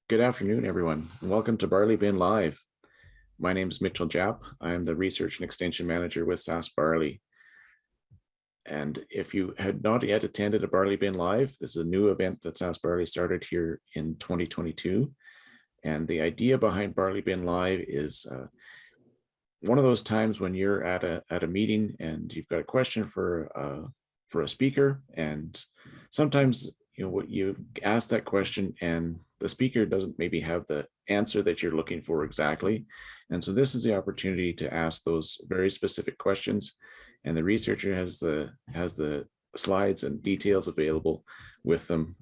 Good afternoon, everyone, and welcome to BarleyBin Live. My name is Mitchell Japp. I am the Research and Extension Manager with SAS Barley. And if you had not yet attended a BarleyBin Live, this is a new event that SAS Barley started here in 2022. And the idea behind BarleyBin Live is one of those times when you're at a meeting and you've got a question for a speaker, and sometimes what you ask that question and the speaker doesn't maybe have the answer that you're looking for exactly. And so this is the opportunity to ask those very specific questions, and the researcher has the slides and details available with them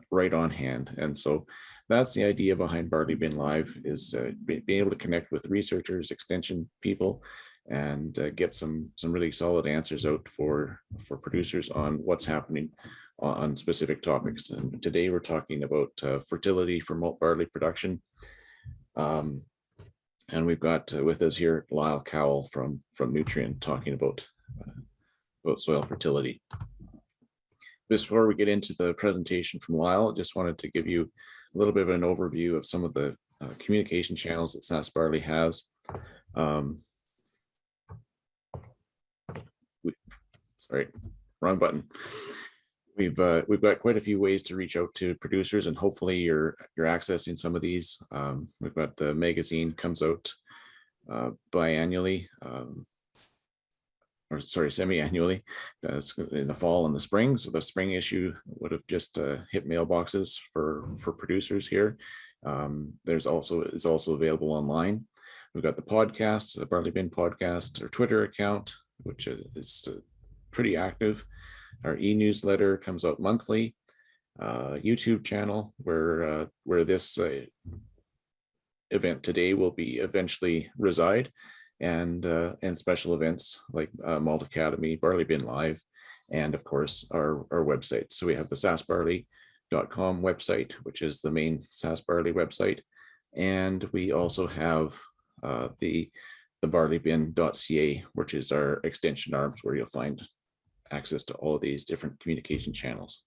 right on hand. And so that's the idea behind BarleyBin Live, is being able to connect with researchers, extension people, and get some really solid answers out for producers on what's happening on specific topics. And today we're talking about fertility for malt barley production. And we've got with us here Lyle Cowell from Nutrien talking about soil fertility. Before we get into the presentation from Lyle, I just wanted to give you a little bit of an overview of some of the communication channels that SAS Barley has. Sorry, wrong button. We've got quite a few ways to reach out to producers, and hopefully you're accessing some of these. We've got the magazine comes out biannually, or sorry, semi-annually, in the fall and the spring. So the spring issue would have just hit mailboxes for producers here. It's also available online. We've got the podcast, the BarleyBin podcast, or Twitter account, which is pretty active. Our e-newsletter comes out monthly. YouTube channel where this event today will be eventually reside, and special events like Malt Academy, BarleyBin Live, and of course our website. So we have the sasbarley.com website, which is the main SAS Barley website, and we also have the barleybin.ca, which is our extension arms, where you'll find access to all of these different communication channels.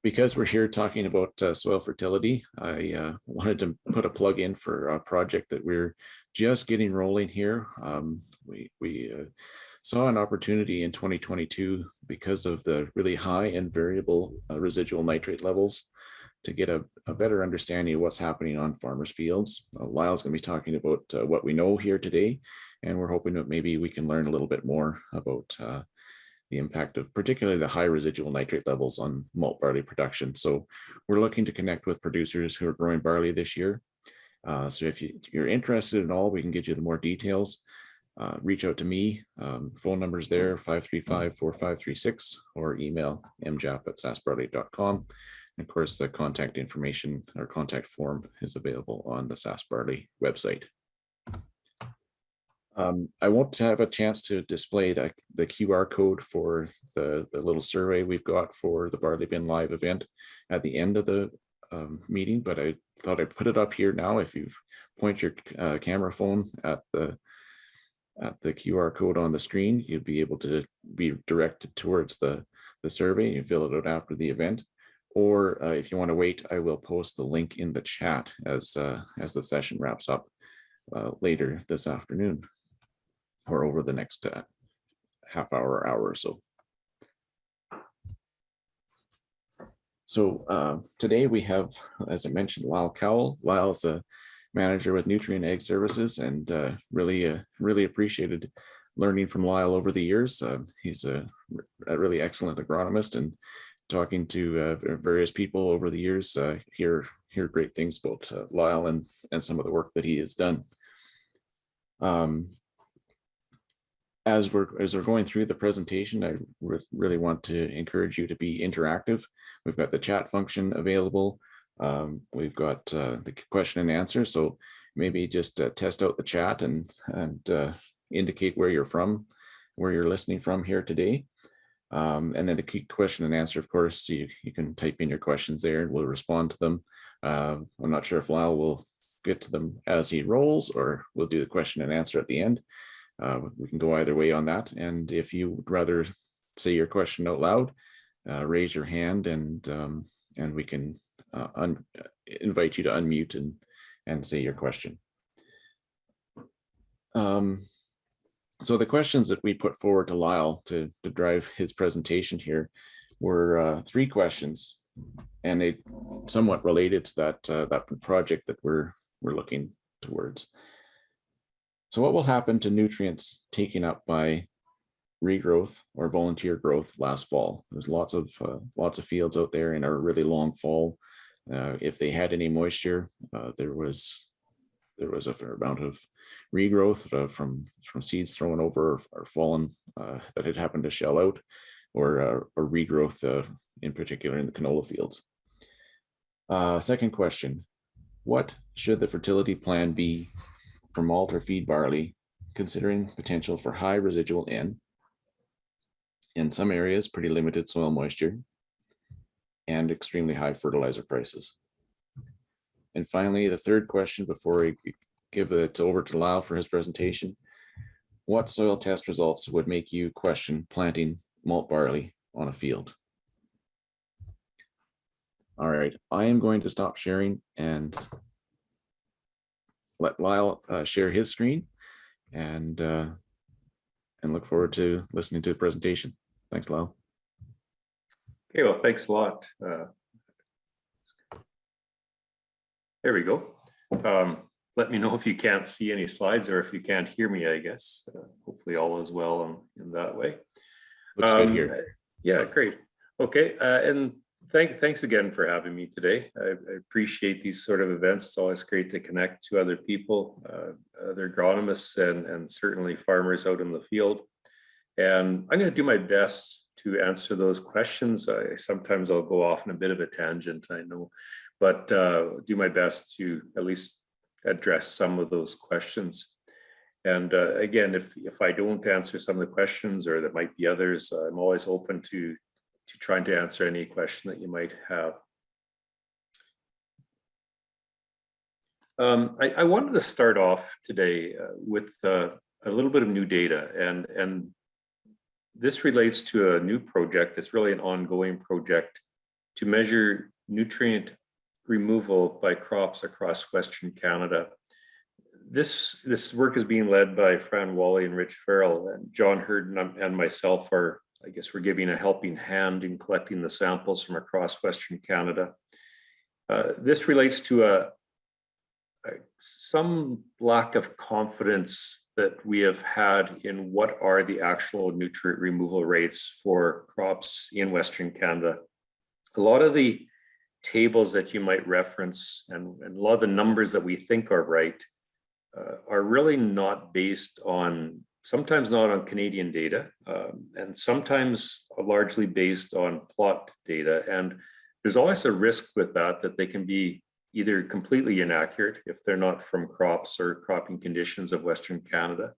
Because we're here talking about soil fertility, I wanted to put a plug in for a project that we're just getting rolling here. We saw an opportunity in 2022 because of the really high and variable residual nitrate levels to get a better understanding of what's happening on farmers' fields. Lyle's going to be talking about what we know here today, and we're hoping that maybe we can learn a little bit more about the impact of particularly the high residual nitrate levels on malt barley production. So we're looking to connect with producers who are growing barley this year. So if you're interested in all, we can get you the more details. Reach out to me. Phone number's there, 535-4536, or email mjap@sasbarley.com. And of course, the contact information or contact form is available on the SAS Barley website. I won't have a chance to display the QR code for the little survey we've got for the BarleyBin Live event at the end of the meeting, but I thought I'd put it up here now. If you point your camera phone at the QR code on the screen, you'll be able to be directed towards the survey. You fill it out after the event. Or if you want to wait, I will post the link in the chat as the session wraps up later this afternoon, or over the next half hour or so. So today we have, as I mentioned, Lyle Cowell. Lyle's a manager with Nutrien Ag Services, and really appreciated learning from Lyle over the years. He's a really excellent agronomist, and talking to various people over the years, hear great things about Lyle and some of the work that he has done. As we're going through the presentation, I really want to encourage you to be interactive. We've got the chat function available. We've got the question and answer. So maybe just test out the chat and indicate where you're from, where you're listening from here today. And then the key question and answer, of course, you can type in your questions there and we'll respond to them. I'm not sure if Lyle will get to them as he rolls, or we'll do the question and answer at the end. We can go either way on that. And if you would rather say your question out loud, raise your hand, and we can invite you to unmute and say your question. So the questions that we put forward to Lyle to drive his presentation here were 3 questions, and they somewhat related to that project that we're looking towards. So what will happen to nutrients taken up by regrowth or volunteer growth last fall? There's lots of fields out there in a really long fall. If they had any moisture, there was a fair amount of regrowth from seeds thrown over or fallen that had happened to shell out, or regrowth in particular in the canola fields. Second question, what should the fertility plan be for malt or feed barley, considering potential for high residual N, in some areas pretty limited soil moisture, and extremely high fertilizer prices? And finally, the third question before we give it over to Lyle for his presentation, what soil test results would make you question planting malt barley on a field? All right, I am going to stop sharing and let Lyle share his screen, and look forward to listening to the presentation. Thanks, Lyle. Okay, well, thanks a lot. There we go. Let me know if you can't see any slides or if you can't hear me, I guess. Hopefully all is well in that way. Looks good here. Yeah, great. Okay, and thanks again for having me today. I appreciate these sort of events. It's always great to connect to other people, other agronomists, and certainly farmers out in the field. And I'm going to do my best to answer those questions. Sometimes I'll go off on a bit of a tangent, I know, but do my best to at least address some of those questions. And again, if I don't answer some of the questions, or there might be others, I'm always open to trying to answer any question that you might have. I wanted to start off today with a little bit of new data, and this relates to a new project. It's really an ongoing project to measure nutrient removal by crops across Western Canada. This work is being led by Fran Wally and Rich Farrell, and John Hurd and myself are, I guess, we're giving a helping hand in collecting the samples from across Western Canada. This relates to some lack of confidence that we have had in what are the actual nutrient removal rates for crops in Western Canada. A lot of the tables that you might reference and a lot of the numbers that we think are right are really not based on, sometimes not on Canadian data, and sometimes largely based on plot data. And there's always a risk with that they can be either completely inaccurate if they're not from crops or cropping conditions of Western Canada.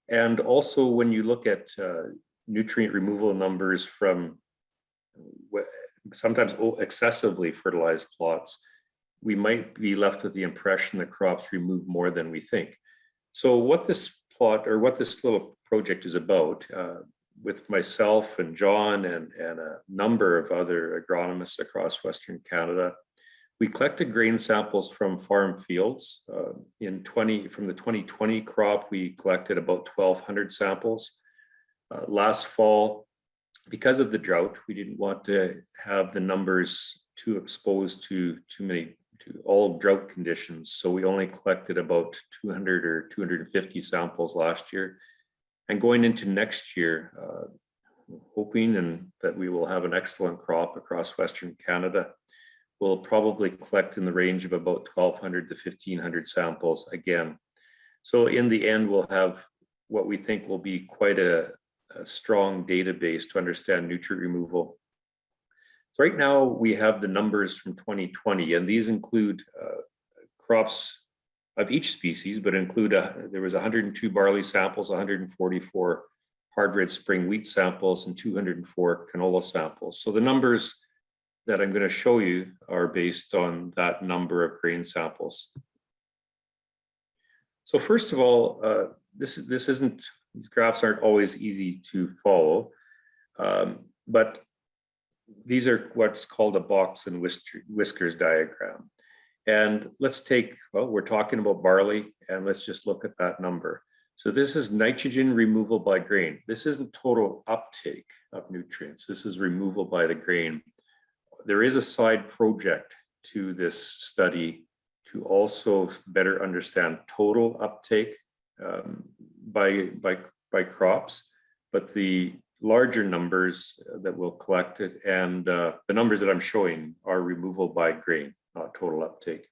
And also when you look at nutrient removal numbers from sometimes excessively fertilized plots, we might be left with the impression that crops remove more than we think. So what this plot, or what this little project is about, with myself and John and a number of other agronomists across Western Canada, we collected grain samples from farm fields. From the 2020 crop, we collected about 1,200 samples. Last fall, because of the drought, we didn't want to have the numbers too exposed to all drought conditions. So we only collected about 200 or 250 samples last year. And going into next year, hoping that we will have an excellent crop across Western Canada, we'll probably collect in the range of about 1,200 to 1,500 samples again. So in the end, we'll have what we think will be quite a strong database to understand nutrient removal. So right now we have the numbers from 2020, and these include crops of each species, but include there was 102 barley samples, 144 hard red spring wheat samples, and 204 canola samples. So the numbers that I'm going to show you are based on that number of grain samples. So first of all, these graphs aren't always easy to follow, but these are what's called a box and whiskers diagram. And let's take, well, we're talking about barley, and let's just look at that number. So this is nitrogen removal by grain. This isn't total uptake of nutrients. This is removal by the grain. There is a side project to this study to also better understand total uptake by crops, but the larger numbers that we'll collect it, and the numbers that I'm showing are removal by grain, not total uptake.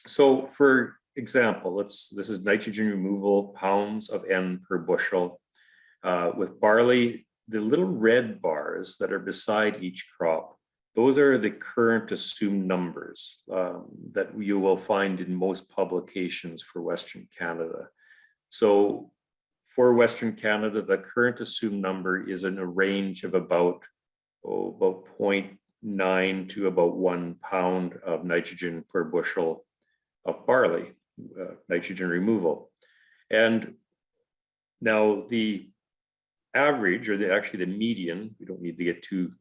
So for example, this is nitrogen removal, pounds of N per bushel. With barley, the little red bars that are beside each crop, those are the current assumed numbers that you will find in most publications for Western Canada. So for Western Canada, the current assumed number is in a range of about 0.9 to about 1 pound of nitrogen per bushel of barley, nitrogen removal. And now the average, or actually the median, we don't need to get too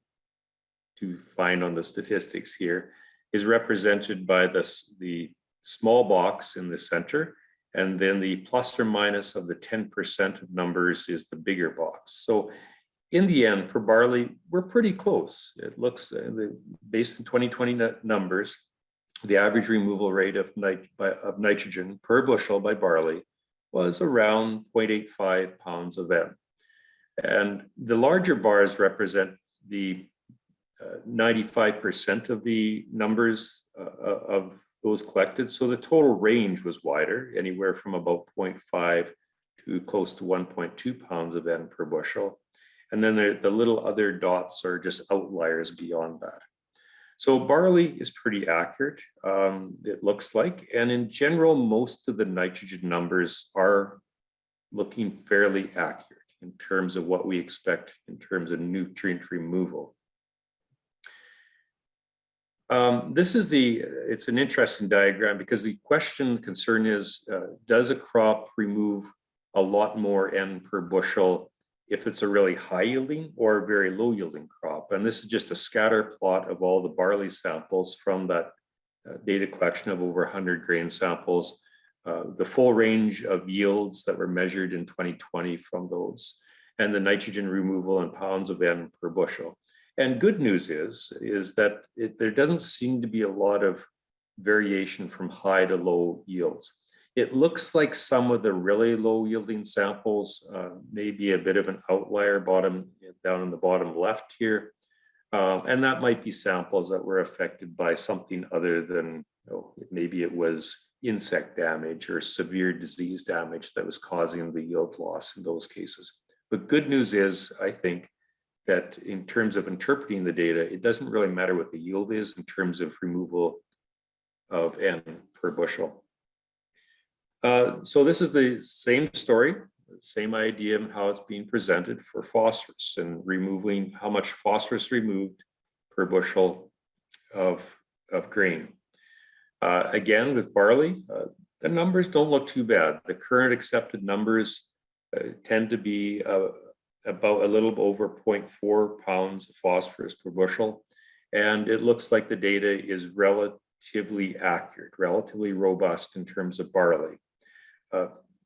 fine on the statistics here, is represented by the small box in the center, and then the plus or minus of the 10% of numbers is the bigger box. So in the end, for barley, we're pretty close. It looks, based on 2020 numbers, the average removal rate of nitrogen per bushel by barley was around 0.85 pounds of N. And the larger bars represent the 95% of the numbers of those collected. So the total range was wider, anywhere from about 0.5 to close to 1.2 pounds of N per bushel. And then the little other dots are just outliers beyond that. So barley is pretty accurate, it looks like. And in general, most of the nitrogen numbers are looking fairly accurate in terms of what we expect in terms of nutrient removal. It's an interesting diagram because the concern is, does a crop remove a lot more N per bushel if it's a really high yielding or a very low yielding crop? And this is just a scatter plot of all the barley samples from that data collection of over 100 grain samples, the full range of yields that were measured in 2020 from those, and the nitrogen removal in pounds of N per bushel. And good news is that there doesn't seem to be a lot of variation from high to low yields. It looks like some of the really low yielding samples may be a bit of an outlier down in the bottom left here. And that might be samples that were affected by something other than, maybe it was insect damage or severe disease damage that was causing the yield loss in those cases. But good news is, I think, that in terms of interpreting the data, it doesn't really matter what the yield is in terms of removal of N per bushel. So this is the same story, same idea of how it's being presented for phosphorus and removing how much phosphorus removed per bushel of grain. Again, with barley, the numbers don't look too bad. The current accepted numbers tend to be about a little over 0.4 pounds of phosphorus per bushel. And it looks like the data is relatively accurate, relatively robust in terms of barley.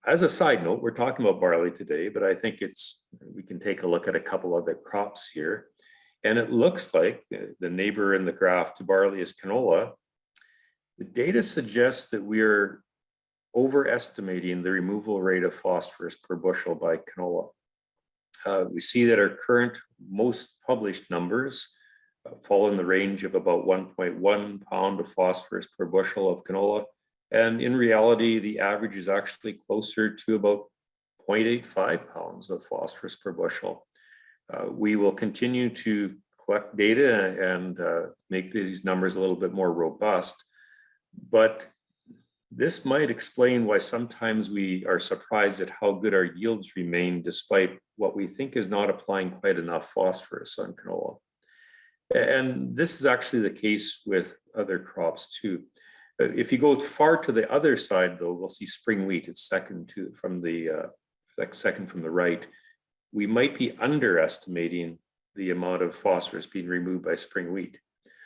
As a side note, we're talking about barley today, but I think we can take a look at a couple other crops here. And it looks like the neighbor in the graph to barley is canola. The data suggests that we're overestimating the removal rate of phosphorus per bushel by canola. We see that our current most published numbers fall in the range of about 1.1 pound of phosphorus per bushel of canola. And in reality, the average is actually closer to about 0.85 pounds of phosphorus per bushel. We will continue to collect data and make these numbers a little bit more robust. But this might explain why sometimes we are surprised at how good our yields remain despite what we think is not applying quite enough phosphorus on canola. And this is actually the case with other crops too. If you go far to the other side, though, we'll see spring wheat. It's second from the right. We might be underestimating the amount of phosphorus being removed by spring wheat.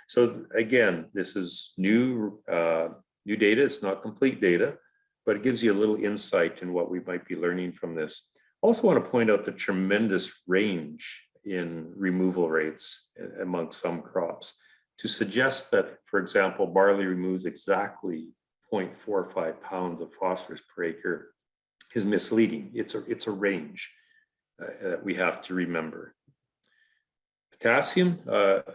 So again, this is new data. It's not complete data, but it gives you a little insight in what we might be learning from this. Also want to point out the tremendous range in removal rates among some crops to suggest that, for example, barley removes exactly 0.45 pounds of phosphorus per acre is misleading. It's a range that we have to remember. Potassium,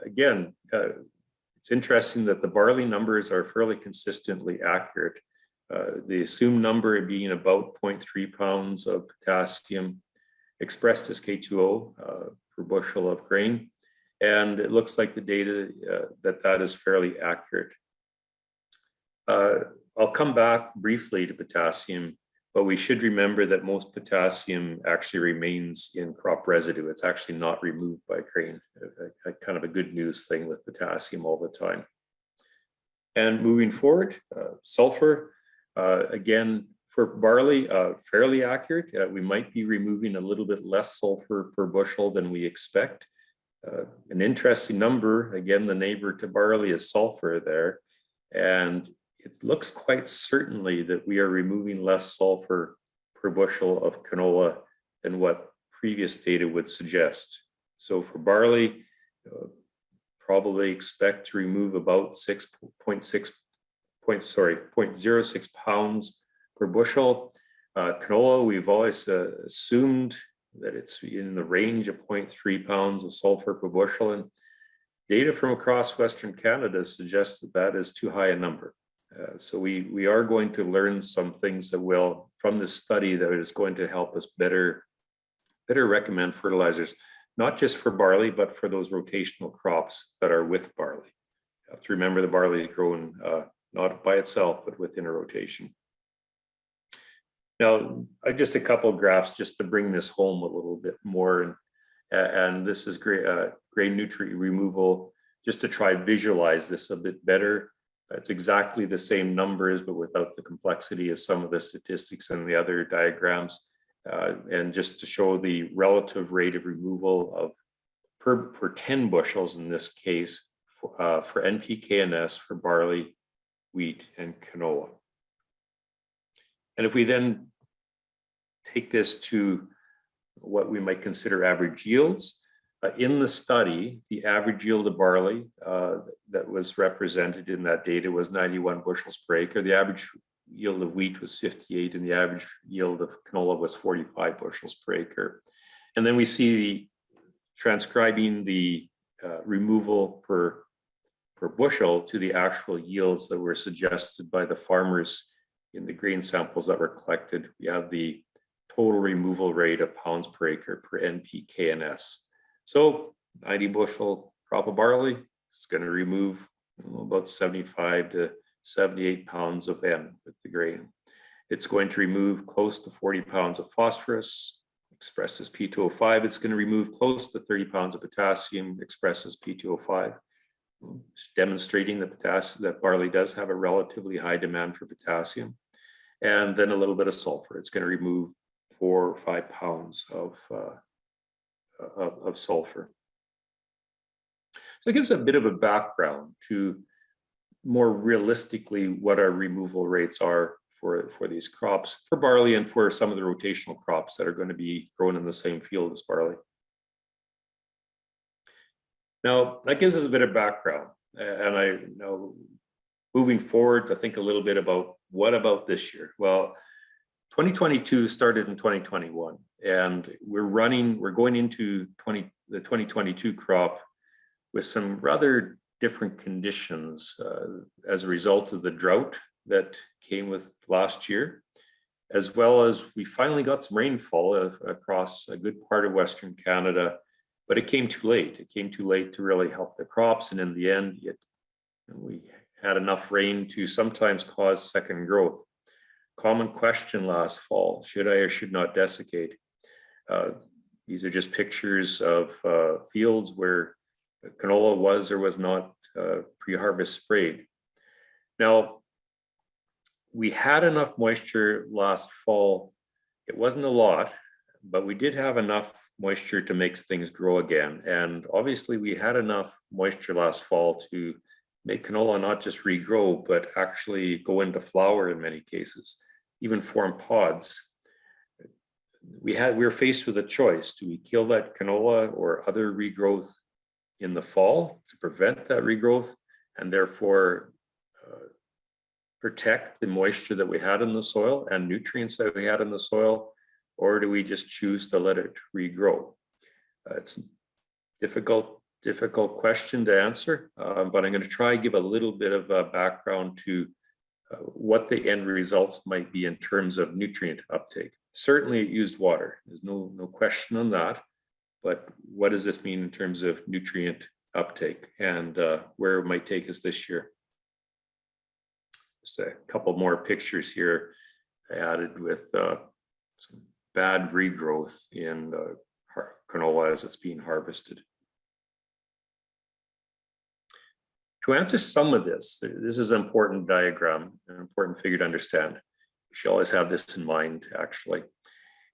again, it's interesting that the barley numbers are fairly consistently accurate. The assumed number being about 0.3 pounds of potassium expressed as K2O per bushel of grain. And it looks like the data that is fairly accurate. I'll come back briefly to potassium, but we should remember that most potassium actually remains in crop residue. It's actually not removed by grain, a kind of a good news thing with potassium all the time. And moving forward, sulfur, again, for barley, fairly accurate. We might be removing a little bit less sulfur per bushel than we expect. An interesting number, again, the neighbor to barley is sulfur there. And it looks quite certainly that we are removing less sulfur per bushel of canola than what previous data would suggest. So for barley, probably expect to remove about 0.06 pounds per bushel. Canola, we've always assumed that it's in the range of 0.3 pounds of sulfur per bushel. And data from across Western Canada suggests that that is too high a number. So we are going to learn some things that will, from this study, that is going to help us better recommend fertilizers, not just for barley, but for those rotational crops that are with barley. You have to remember the barley is grown not by itself, but within a rotation. Now, just a couple of graphs just to bring this home a little bit more. And this is grain nutrient removal, just to try visualize this a bit better. It's exactly the same numbers, but without the complexity of some of the statistics and the other diagrams. And just to show the relative rate of removal of per 10 bushels in this case for NPK and S for barley, wheat, and canola. And if we then take this to what we might consider average yields, in the study, the average yield of barley that was represented in that data was 91 bushels per acre. The average yield of wheat was 58, and the average yield of canola was 45 bushels per acre. And then we see transcribing the removal per bushel to the actual yields that were suggested by the farmers in the grain samples that were collected. We have the total removal rate of pounds per acre per NPK and S. So 90 bushel crop of barley is going to remove about 75 to 78 pounds of N with the grain. It's going to remove close to 40 pounds of phosphorus, expressed as P2O5. It's going to remove close to 30 pounds of potassium, expressed as P2O5. It's demonstrating that barley does have a relatively high demand for potassium. And then a little bit of sulfur. It's going to remove 4 or 5 pounds of sulfur. So it gives a bit of a background to more realistically what our removal rates are for these crops, for barley and for some of the rotational crops that are going to be grown in the same field as barley. Now, that gives us a bit of background. And I know moving forward to think a little bit about what about this year? Well, 2022 started in 2021, and we're going into the 2022 crop with some rather different conditions as a result of the drought that came with last year, as well as we finally got some rainfall across a good part of Western Canada, but it came too late. It came too late to really help the crops, and in the end, we had enough rain to sometimes cause second growth. Common question last fall, should I or should not desiccate? These are just pictures of fields where canola was or was not pre-harvest sprayed. Now, we had enough moisture last fall. It wasn't a lot, but we did have enough moisture to make things grow again. And obviously we had enough moisture last fall to make canola not just regrow, but actually go into flower in many cases, even form pods. We were faced with a choice. Do we kill that canola or other regrowth in the fall to prevent that regrowth and therefore protect the moisture that we had in the soil and nutrients that we had in the soil, or do we just choose to let it regrow? It's a difficult question to answer, but I'm going to try to give a little bit of a background to what the end results might be in terms of nutrient uptake. Certainly it used water, there's no question on that, but what does this mean in terms of nutrient uptake and where it might take us this year? Just a couple more pictures here I added with some bad regrowth in canola as it's being harvested. To answer some of this is an important diagram, an important figure to understand. You should always have this in mind, actually.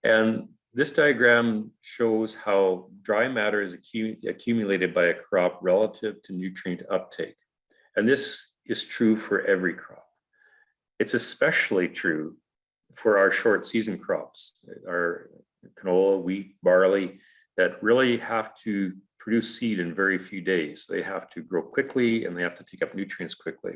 And this diagram shows how dry matter is accumulated by a crop relative to nutrient uptake. And this is true for every crop. It's especially true for our short season crops, our canola, wheat, barley, that really have to produce seed in very few days. They have to grow quickly and they have to take up nutrients quickly.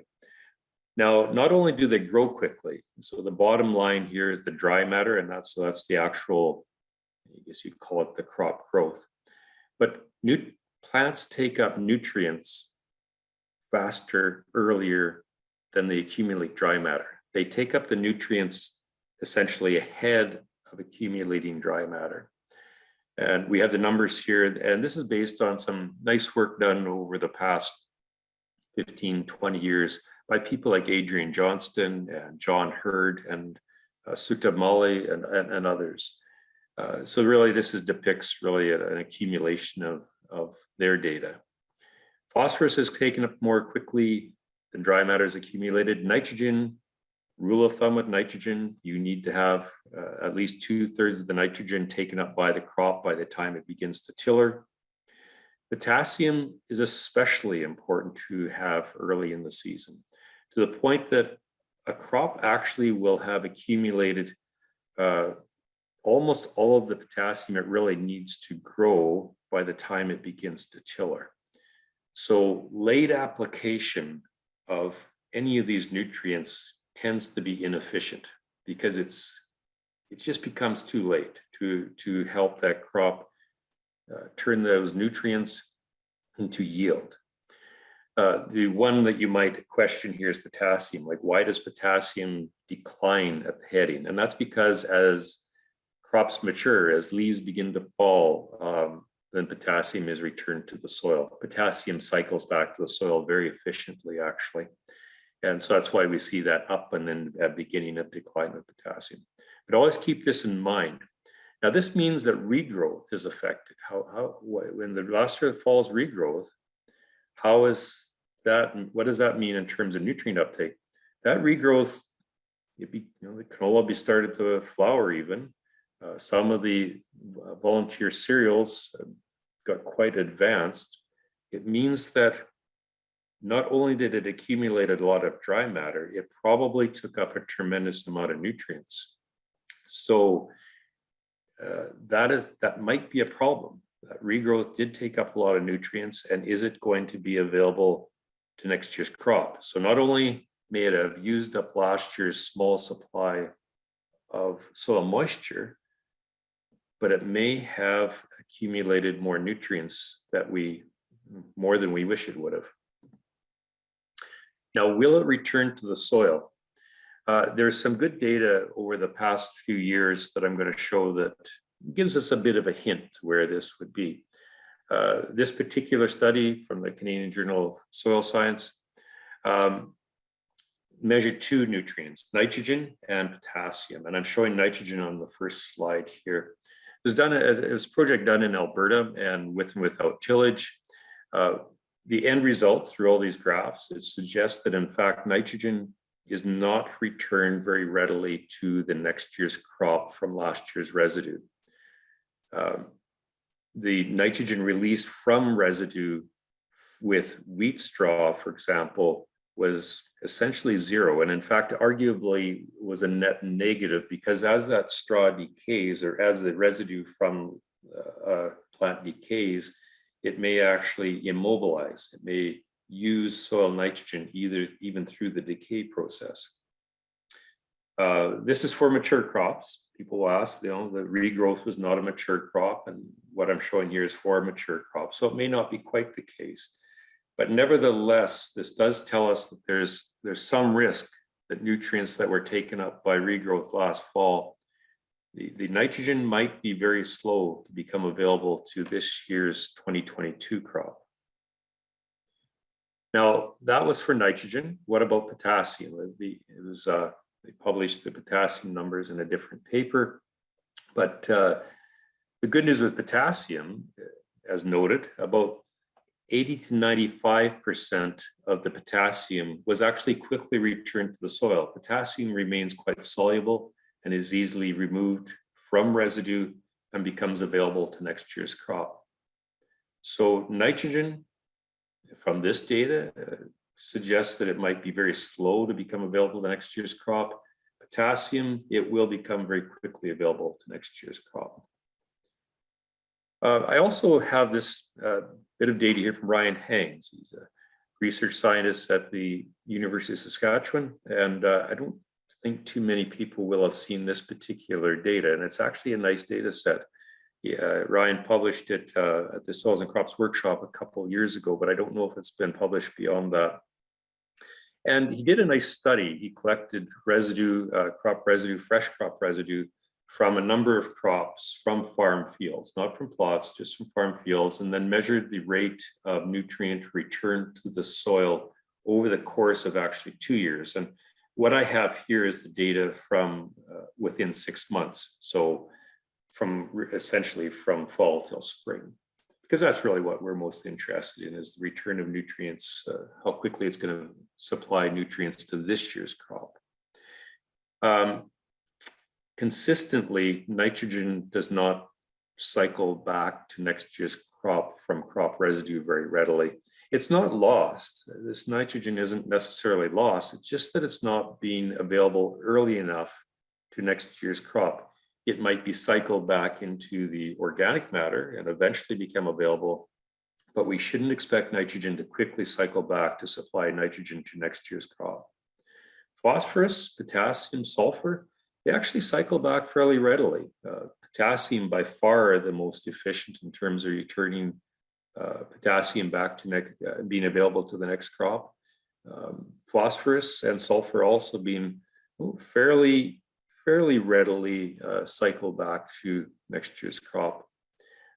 Now, not only do they grow quickly, so the bottom line here is the dry matter, and that's the actual, I guess you'd call it the crop growth. But plants take up nutrients faster, earlier than they accumulate dry matter. They take up the nutrients essentially ahead of accumulating dry matter. And we have the numbers here, and this is based on some nice work done over the past 15, 20 years by people like Adrian Johnston and John Hurd and Sukta Mali and others. So really this depicts really an accumulation of their data. Phosphorus is taken up more quickly than dry matter is accumulated. Nitrogen, rule of thumb with nitrogen, you need to have at least 2/3 of the nitrogen taken up by the crop by the time it begins to tiller. Potassium is especially important to have early in the season, to the point that a crop actually will have accumulated almost all of the potassium it really needs to grow by the time it begins to tiller. So late application of any of these nutrients tends to be inefficient because it just becomes too late to help that crop turn those nutrients into yield. The one that you might question here is potassium. Like, why does potassium decline at the heading? And that's because as crops mature, as leaves begin to fall, then potassium is returned to the soil. Potassium cycles back to the soil very efficiently, actually. And so that's why we see that up and then at beginning of decline of potassium. But always keep this in mind. Now, this means that regrowth is affected. When the last year falls regrowth, how is that? What does that mean in terms of nutrient uptake? That regrowth, the canola will be started to flower even. Some of the volunteer cereals got quite advanced. It means that not only did it accumulate a lot of dry matter, it probably took up a tremendous amount of nutrients. So that might be a problem. That regrowth did take up a lot of nutrients, and is it going to be available to next year's crop? So not only may it have used up last year's small supply of soil moisture, but it may have accumulated more nutrients more than we wish it would have. Now, will it return to the soil? There's some good data over the past few years that I'm going to show that gives us a bit of a hint where this would be. This particular study from the Canadian Journal of Soil Science measured two nutrients, nitrogen and potassium. And I'm showing nitrogen on the first slide here. It was a project done in Alberta and with and without tillage. The end result through all these graphs, it suggests that in fact, nitrogen is not returned very readily to the next year's crop from last year's residue. the nitrogen released from residue with wheat straw, for example, was essentially zero. And in fact, arguably was a net negative, because as that straw decays, or as the residue from a plant decays, it may actually immobilize. It may use soil nitrogen even through the decay process. This is for mature crops. People will ask, the regrowth was not a mature crop, and what I'm showing here is for a mature crop. So it may not be quite the case. But nevertheless, this does tell us that there's some risk that nutrients that were taken up by regrowth last fall, the nitrogen might be very slow to become available to this year's 2022 crop. Now, that was for nitrogen. What about potassium? They published the potassium numbers in a different paper. But the good news with potassium, as noted, about 80 to 95% of the potassium was actually quickly returned to the soil. Potassium remains quite soluble and is easily removed from residue and becomes available to next year's crop. So nitrogen from this data suggests that it might be very slow to become available to next year's crop. Potassium, it will become very quickly available to next year's crop. I also have this bit of data here from Ryan Hangs. He's a research scientist at the University of Saskatchewan, and I don't think too many people will have seen this particular data, and it's actually a nice data set. Ryan published it at the Soils and Crops Workshop a couple of years ago, but I don't know if it's been published beyond that. And he did a nice study. He collected residue, crop residue, fresh crop residue, from a number of crops from farm fields, not from plots, just from farm fields, and then measured the rate of nutrient return to the soil over the course of actually 2 years. And what I have here is the data from within 6 months. So essentially from fall till spring, because that's really what we're most interested in, is the return of nutrients, how quickly it's going to supply nutrients to this year's crop. Consistently, nitrogen does not cycle back to next year's crop from crop residue very readily. It's not lost. This nitrogen isn't necessarily lost. It's just that it's not being available early enough to next year's crop. It might be cycled back into the organic matter and eventually become available, but we shouldn't expect nitrogen to quickly cycle back to supply nitrogen to next year's crop. Phosphorus, potassium, sulfur, they actually cycle back fairly readily. Potassium by far the most efficient in terms of returning potassium back to being available to the next crop. Phosphorus and sulfur also being fairly readily cycled back to next year's crop.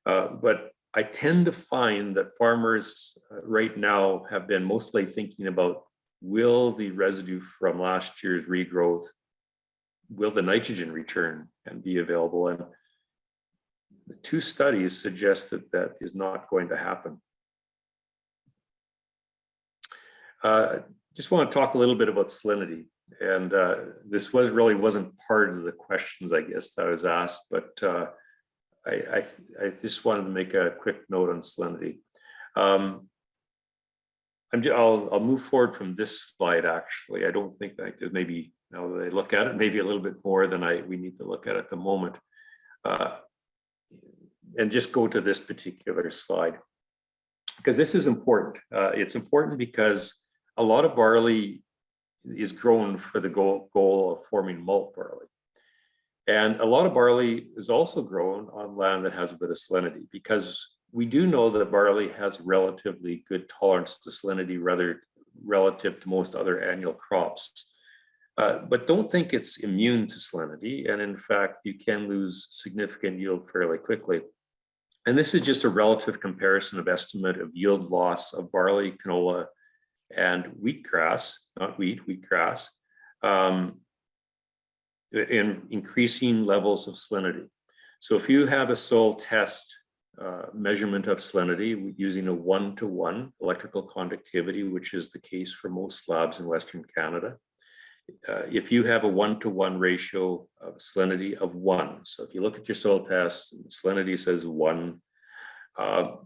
But I tend to find that farmers right now have been mostly thinking about, will the residue from last year's regrowth, will the nitrogen return and be available? And the two studies suggest that that is not going to happen. Just want to talk a little bit about salinity. And this wasn't part of the questions, I guess, that I was asked, but I just wanted to make a quick note on salinity. I'll move forward from this slide, actually. I don't think that there's maybe, now that I look at it, maybe a little bit more than we need to look at the moment. And just go to this particular slide, because this is important. It's important because a lot of barley is grown for the goal of forming malt barley. And a lot of barley is also grown on land that has a bit of salinity, because we do know that barley has relatively good tolerance to salinity relative to most other annual crops. But don't think it's immune to salinity. And in fact, you can lose significant yield fairly quickly. And this is just a relative comparison of estimate of yield loss of barley, canola, and wheatgrass, not wheatgrass, in increasing levels of salinity. So if you have a soil test measurement of salinity using a 1-to-1 electrical conductivity, which is the case for most slabs in Western Canada, if you have a 1-to-1 ratio of salinity of 1, so if you look at your soil test, salinity says 1,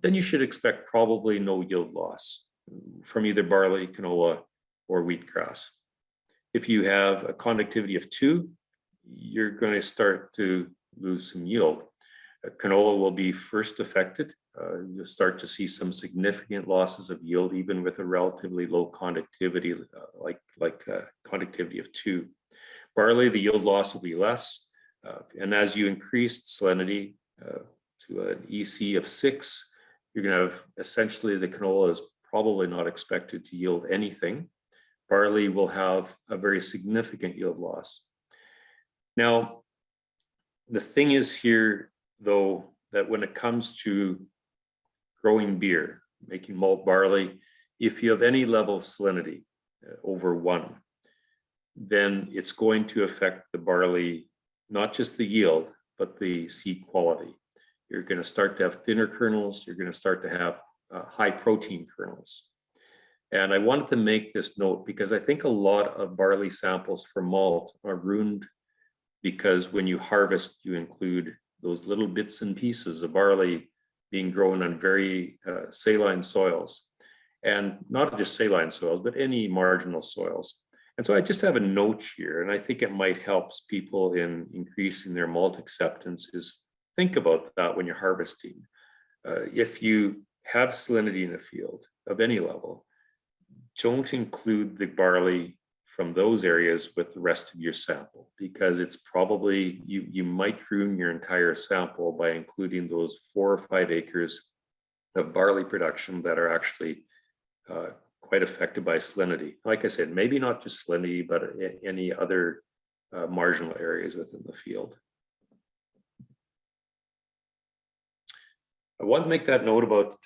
then you should expect probably no yield loss from either barley, canola, or wheatgrass. If you have a conductivity of 2, you're going to start to lose some yield. Canola will be first affected. You'll start to see some significant losses of yield, even with a relatively low conductivity, like conductivity of 2. Barley, the yield loss will be less. And as you increase salinity to an EC of 6, you're going to have essentially the canola is probably not expected to yield anything. Barley will have a very significant yield loss. Now, the thing is here, though, that when it comes to growing beer, making malt barley, if you have any level of salinity over 1, then it's going to affect the barley, not just the yield, but the seed quality. You're going to start to have thinner kernels. You're going to start to have high protein kernels. And I wanted to make this note because I think a lot of barley samples for malt are ruined because when you harvest, you include those little bits and pieces of barley being grown on very saline soils, and not just saline soils, but any marginal soils. And so I just have a note here, and I think it might help people in increasing their malt acceptance is think about that when you're harvesting. If you have salinity in a field of any level, don't include the barley from those areas with the rest of your sample, because it's probably, you might ruin your entire sample by including those 4 or 5 acres of barley production that are actually quite affected by salinity. Like I said, maybe not just salinity, but any other marginal areas within the field. I want to make that note about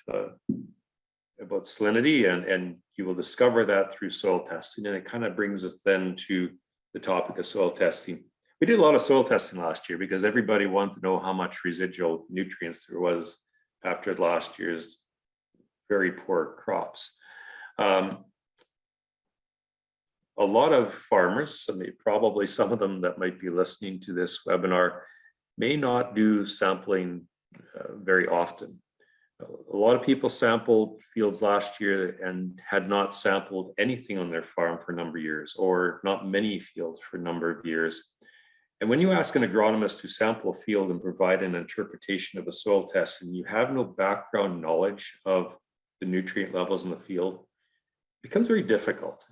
salinity, and you will discover that through soil testing. And it kind of brings us then to the topic of soil testing. We did a lot of soil testing last year because everybody wanted to know how much residual nutrients there was after last year's very poor crops. A lot of farmers, I mean, probably some of them that might be listening to this webinar, may not do sampling very often. A lot of people sampled fields last year and had not sampled anything on their farm for a number of years, or not many fields for a number of years. And when you ask an agronomist to sample a field and provide an interpretation of a soil test, and you have no background knowledge of the nutrient levels in the field, it becomes very difficult.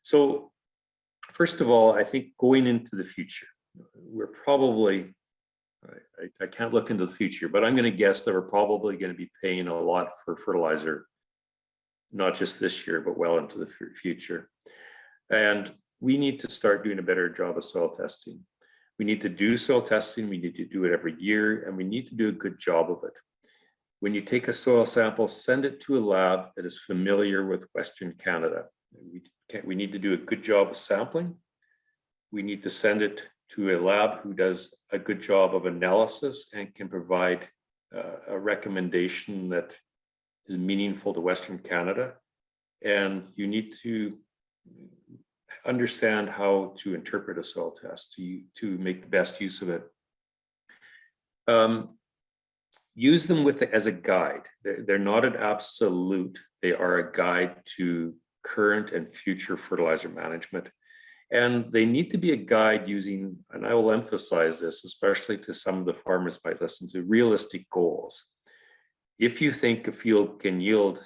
So first of all, I think going into the future, we're probably, I can't look into the future, but I'm going to guess that we're probably going to be paying a lot for fertilizer, not just this year, but well into the future. And we need to start doing a better job of soil testing. We need to do soil testing. We need to do it every year, and we need to do a good job of it. When you take a soil sample, send it to a lab that is familiar with Western Canada. We need to do a good job of sampling. We need to send it to a lab who does a good job of analysis and can provide a recommendation that is meaningful to Western Canada. And you need to understand how to interpret a soil test to make the best use of it. Use them as a guide. They're not an absolute. They are a guide to current and future fertilizer management. And they need to be a guide using, and I will emphasize this, especially to some of the farmers might listen to, realistic goals. If you think a field can yield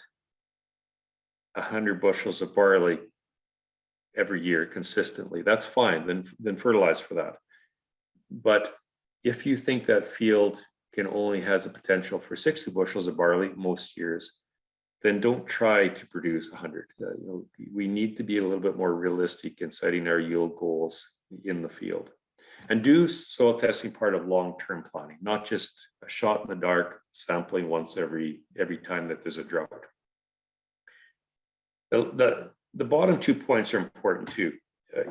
100 bushels of barley every year consistently, that's fine, then fertilize for that. But if you think that field can only has a potential for 60 bushels of barley most years, then don't try to produce 100. We need to be a little bit more realistic in setting our yield goals in the field. And do soil testing part of long-term planning, not just a shot in the dark sampling once every time that there's a drought. The bottom 2 points are important too.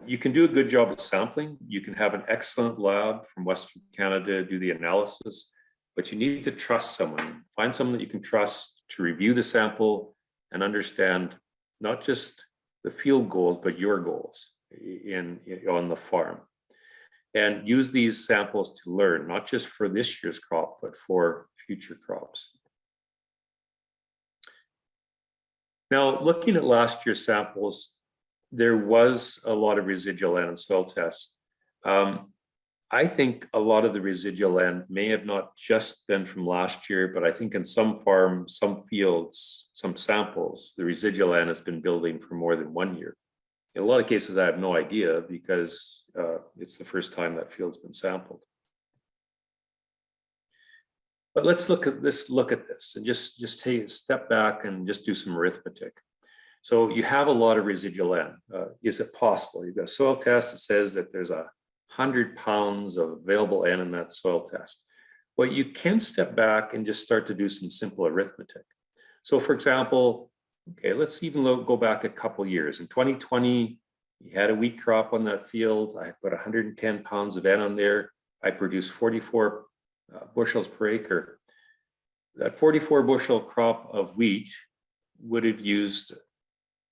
You can do a good job of sampling. You can have an excellent lab from Western Canada do the analysis, but you need to trust someone. Find someone that you can trust to review the sample and understand not just the field goals, but your goals on the farm. And use these samples to learn, not just for this year's crop, but for future crops. Now, looking at last year's samples, there was a lot of residual N in soil tests. I think a lot of the residual N may have not just been from last year, but I think in some farms, some fields, some samples, the residual N has been building for more than 1 year. In a lot of cases, I have no idea because it's the first time that field's been sampled. But let's look at this and just take a step back and just do some arithmetic. So you have a lot of residual N. Is it possible? You've got a soil test that says that there's 100 pounds of available N in that soil test. Well, you can step back and just start to do some simple arithmetic. So for example, okay, let's even go back a couple years. In 2020, you had a wheat crop on that field. I put 110 pounds of N on there. I produced 44 bushels per acre. That 44 bushel crop of wheat would have used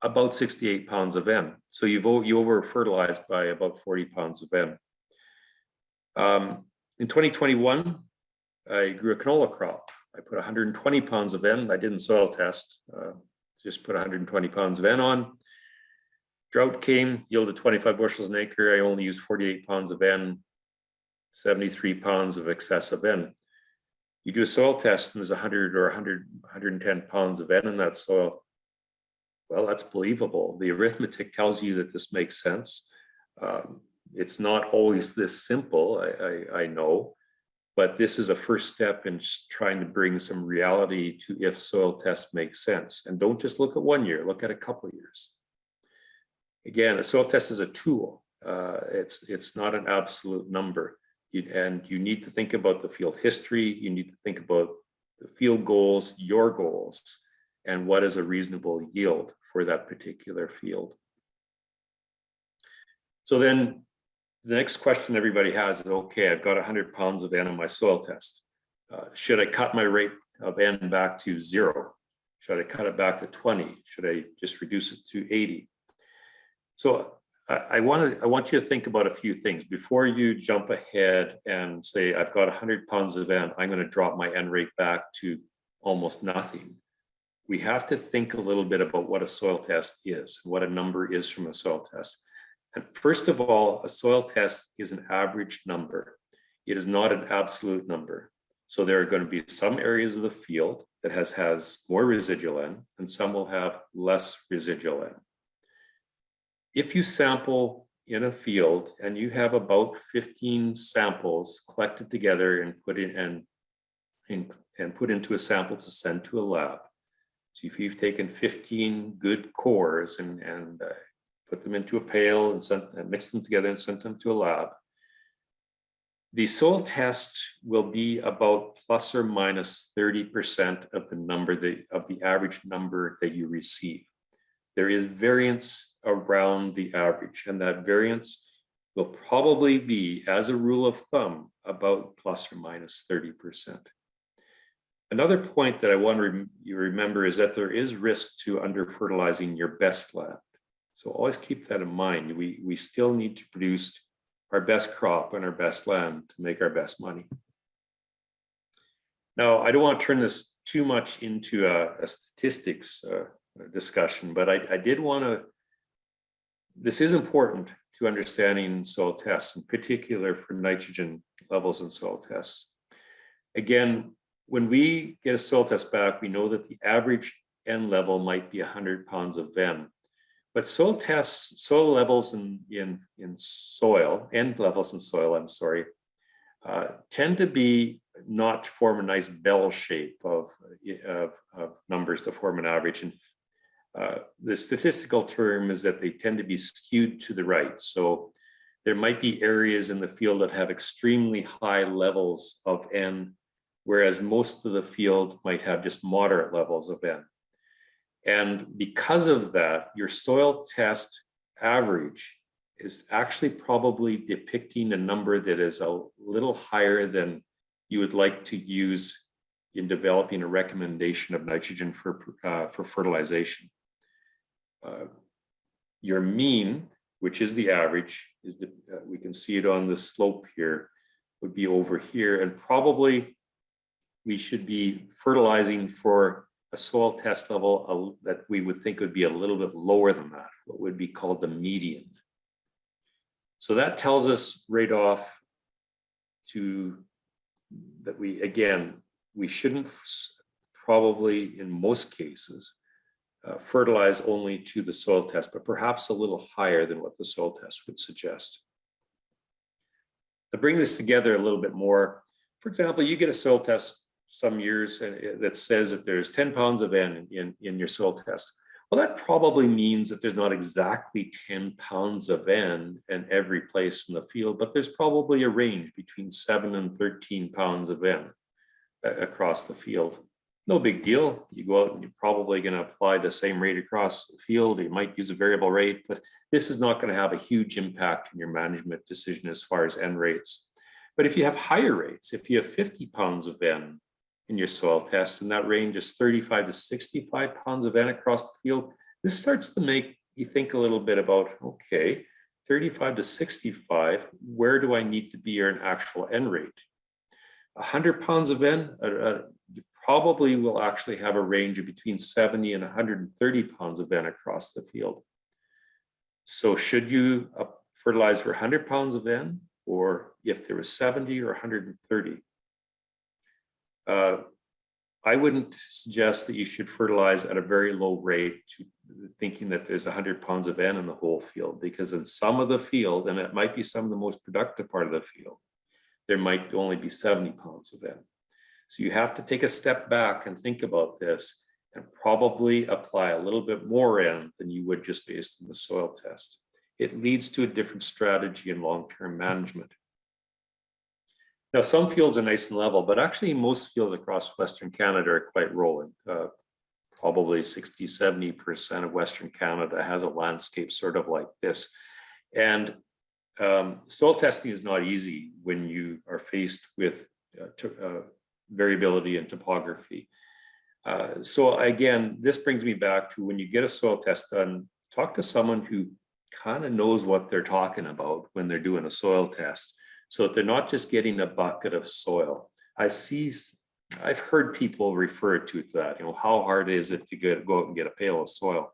about 68 pounds of N. So you over fertilized by about 40 pounds of N. In 2021, I grew a canola crop. I put 120 pounds of N. I didn't soil test, just put 120 pounds of N on. Drought came, yielded 25 bushels an acre. I only used 48 pounds of N, 73 pounds of excessive N. You do a soil test and there's 100 or 110 pounds of N in that soil. Well, that's believable. The arithmetic tells you that this makes sense. It's not always this simple, I know, but this is a first step in trying to bring some reality to if soil tests make sense. And don't just look at 1 year, look at a couple of years. Again, a soil test is a tool. It's not an absolute number. And you need to think about the field history. You need to think about the field goals, your goals, and what is a reasonable yield for that particular field. So then the next question everybody has is, okay, I've got 100 pounds of N on my soil test. Should I cut my rate of N back to 0? Should I cut it back to 20? Should I just reduce it to 80? So I want you to think about a few things before you jump ahead and say, I've got 100 pounds of N, I'm going to drop my N rate back to almost nothing. We have to think a little bit about what a soil test is, what a number is from a soil test. And first of all, a soil test is an average number. It is not an absolute number. So there are going to be some areas of the field that has more residual N and some will have less residual N. If you sample in a field and you have about 15 samples collected together and put into a sample to send to a lab. So if you've taken 15 good cores and put them into a pail and mixed them together and sent them to a lab, the soil test will be about plus or minus 30% of the average number that you receive. There is variance around the average, and that variance will probably be, as a rule of thumb, about plus or minus 30%. Another point that I want you to remember is that there is risk to under-fertilizing your best land. So always keep that in mind. We still need to produce our best crop on our best land to make our best money. Now, I don't want to turn this too much into a statistics discussion, but I did want to, this is important to understanding soil tests, in particular for nitrogen levels in soil tests. Again, when we get a soil test back, we know that the average N level might be 100 pounds of N. But soil tests, soil levels in soil, N levels in soil, I'm sorry, tend to be not form a nice bell shape of numbers to form an average. And the statistical term is that they tend to be skewed to the right. So there might be areas in the field that have extremely high levels of N, whereas most of the field might have just moderate levels of N. And because of that, your soil test average is actually probably depicting a number that is a little higher than you would like to use in developing a recommendation of nitrogen for fertilization. Your mean, which is the average, is we can see it on the slope here, would be over here, and probably we should be fertilizing for a soil test level that we would think would be a little bit lower than that, what would be called the median. So that tells us right off that we shouldn't probably, in most cases, fertilize only to the soil test, but perhaps a little higher than what the soil test would suggest. To bring this together a little bit more, for example, you get a soil test some years that says that there's 10 pounds of N in your soil test. Well, that probably means that there's not exactly 10 pounds of N in every place in the field, but there's probably a range between 7 and 13 pounds of N across the field. No big deal. You go out and you're probably going to apply the same rate across the field. You might use a variable rate, but this is not going to have a huge impact in your management decision as far as N rates. But if you have higher rates, if you have 50 pounds of N in your soil test, and that range is 35 to 65 pounds of N across the field, this starts to make you think a little bit about, okay, 35 to 65, where do I need to be at an actual N rate? 100 pounds of N, you probably will actually have a range of between 70 and 130 pounds of N across the field. So should you fertilize for 100 pounds of N, or if there was 70 or 130? I wouldn't suggest that you should fertilize at a very low rate to thinking that there's 100 pounds of N in the whole field, because in some of the field, and it might be some of the most productive part of the field, there might only be 70 pounds of N. So you have to take a step back and think about this and probably apply a little bit more N than you would just based on the soil test. It leads to a different strategy in long-term management. Now, some fields are nice and level, but actually most fields across Western Canada are quite rolling. Probably 60, 70% of Western Canada has a landscape sort of like this. And soil testing is not easy when you are faced with variability in topography. So again, this brings me back to when you get a soil test done, talk to someone who kind of knows what they're talking about when they're doing a soil test, so that they're not just getting a bucket of soil. I've heard people refer to that, how hard is it to go out and get a pail of soil?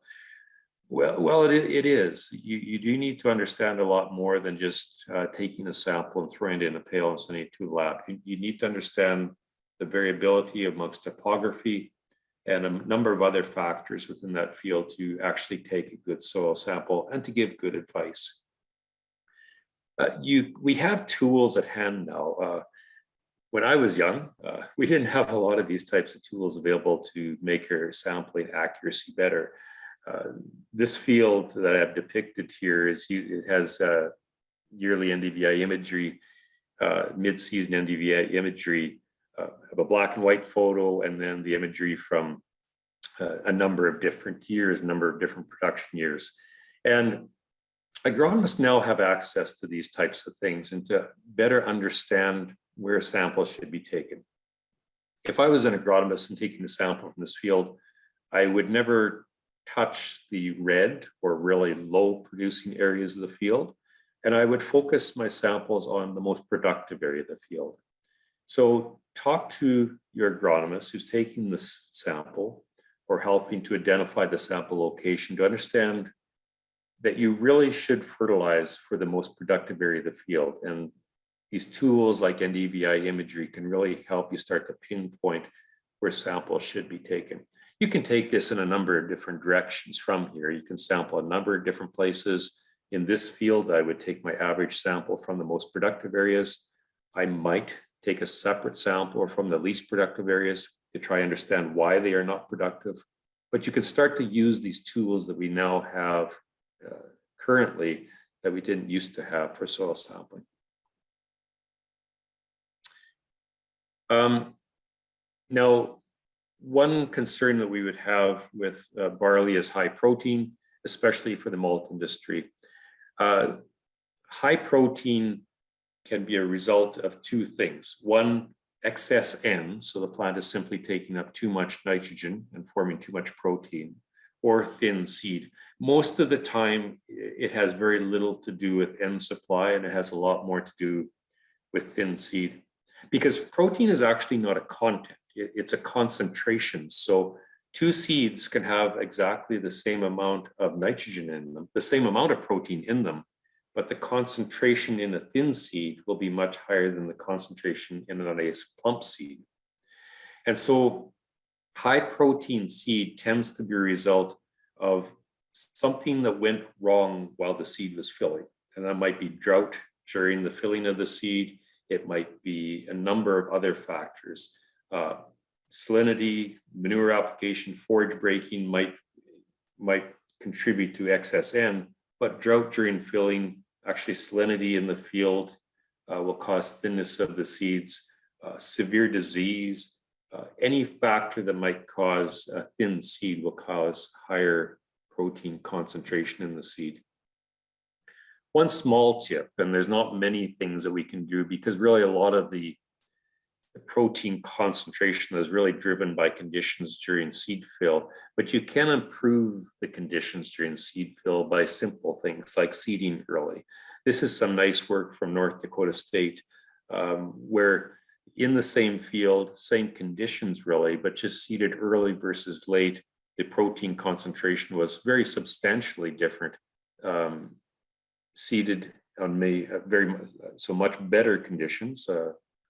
Well, it is. You do need to understand a lot more than just taking a sample and throwing it in a pail and sending it to the lab. You need to understand the variability amongst topography and a number of other factors within that field to actually take a good soil sample and to give good advice. We have tools at hand now. When I was young, we didn't have a lot of these types of tools available to make our sampling accuracy better. This field that I've depicted here it has yearly NDVI imagery, mid-season NDVI imagery, of a black and white photo, and then the imagery from a number of different years, a number of different production years. And agronomists now have access to these types of things and to better understand where samples should be taken. If I was an agronomist and taking a sample from this field, I would never touch the red or really low producing areas of the field, and I would focus my samples on the most productive area of the field. So talk to your agronomist who's taking this sample or helping to identify the sample location to understand that you really should fertilize for the most productive area of the field. And these tools like NDVI imagery can really help you start to pinpoint where samples should be taken. You can take this in a number of different directions from here. You can sample a number of different places. In this field, I would take my average sample from the most productive areas. I might take a separate sample from the least productive areas to try and understand why they are not productive. But you can start to use these tools that we now have currently that we didn't used to have for soil sampling. Now, one concern that we would have with barley is high protein, especially for the malt industry. High protein can be a result of two things. One, excess N, so the plant is simply taking up too much nitrogen and forming too much protein, or thin seed. Most of the time, it has very little to do with N supply, and it has a lot more to do with thin seed. Because protein is actually not a content, it's a concentration. So Two seeds can have exactly the same amount of nitrogen in them, the same amount of protein in them, but the concentration in a thin seed will be much higher than the concentration in a nice plump seed. And so high protein seed tends to be a result of something that went wrong while the seed was filling. And that might be drought during the filling of the seed. It might be a number of other factors. Salinity, manure application, forage breaking might contribute to excess N, but drought during filling, actually salinity in the field will cause thinness of the seeds, severe disease, any factor that might cause a thin seed will cause higher protein concentration in the seed. One small tip, and there's not many things that we can do because really a lot of the protein concentration is really driven by conditions during seed fill, but you can improve the conditions during seed fill by simple things like seeding early. This is some nice work from North Dakota State, where in the same field, same conditions really, but just seeded early versus late, the protein concentration was very substantially different. Seeded on much better conditions,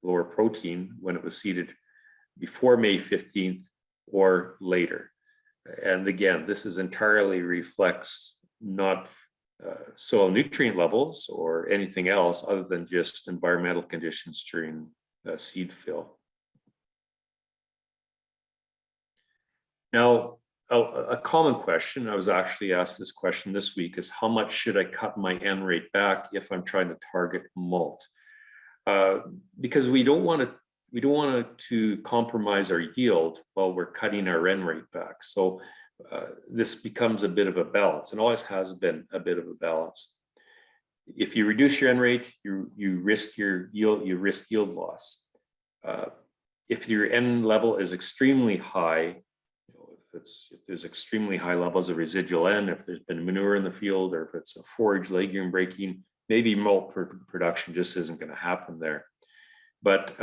lower protein when it was seeded before May 15th or later. And again, this is entirely reflects not soil nutrient levels or anything else other than just environmental conditions during seed fill. Now, a common question, I was actually asked this question this week, is how much should I cut my N rate back if I'm trying to target molt? Because we don't want to compromise our yield while we're cutting our N rate back. So this becomes a bit of a balance, and always has been a bit of a balance. If you reduce your N rate, you risk your yield, you risk yield loss. If your N level is extremely high, if there's extremely high levels of residual N, if there's been manure in the field, or if it's a forage legume breaking, maybe molt production just isn't going to happen there. But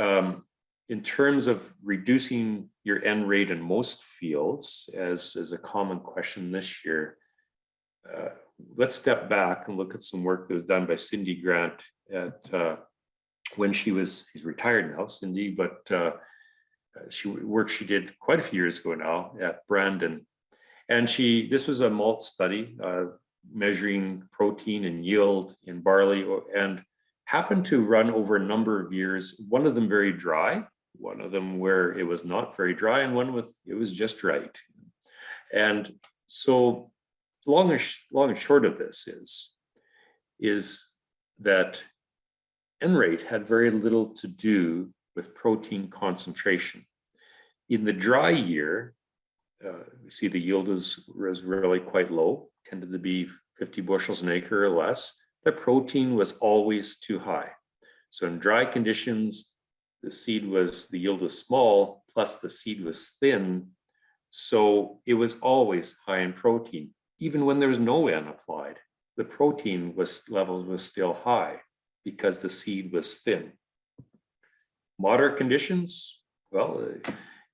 in terms of reducing your N rate in most fields, as a common question this year, let's step back and look at some work that was done by Cindy Grant at when she's retired now, Cindy, but she did quite a few years ago now at Brandon. And this was a malt study measuring protein and yield in barley, and happened to run over a number of years, one of them very dry, one of them where it was not very dry, and one with it was just right. And so long and short of this is that N rate had very little to do with protein concentration. In the dry year, we see the yield was really quite low, tended to be 50 bushels an acre or less. The protein was always too high. So in dry conditions, the yield was small, plus the seed was thin. So it was always high in protein. Even when there was no N applied, the protein level was still high because the seed was thin. Moderate conditions, well,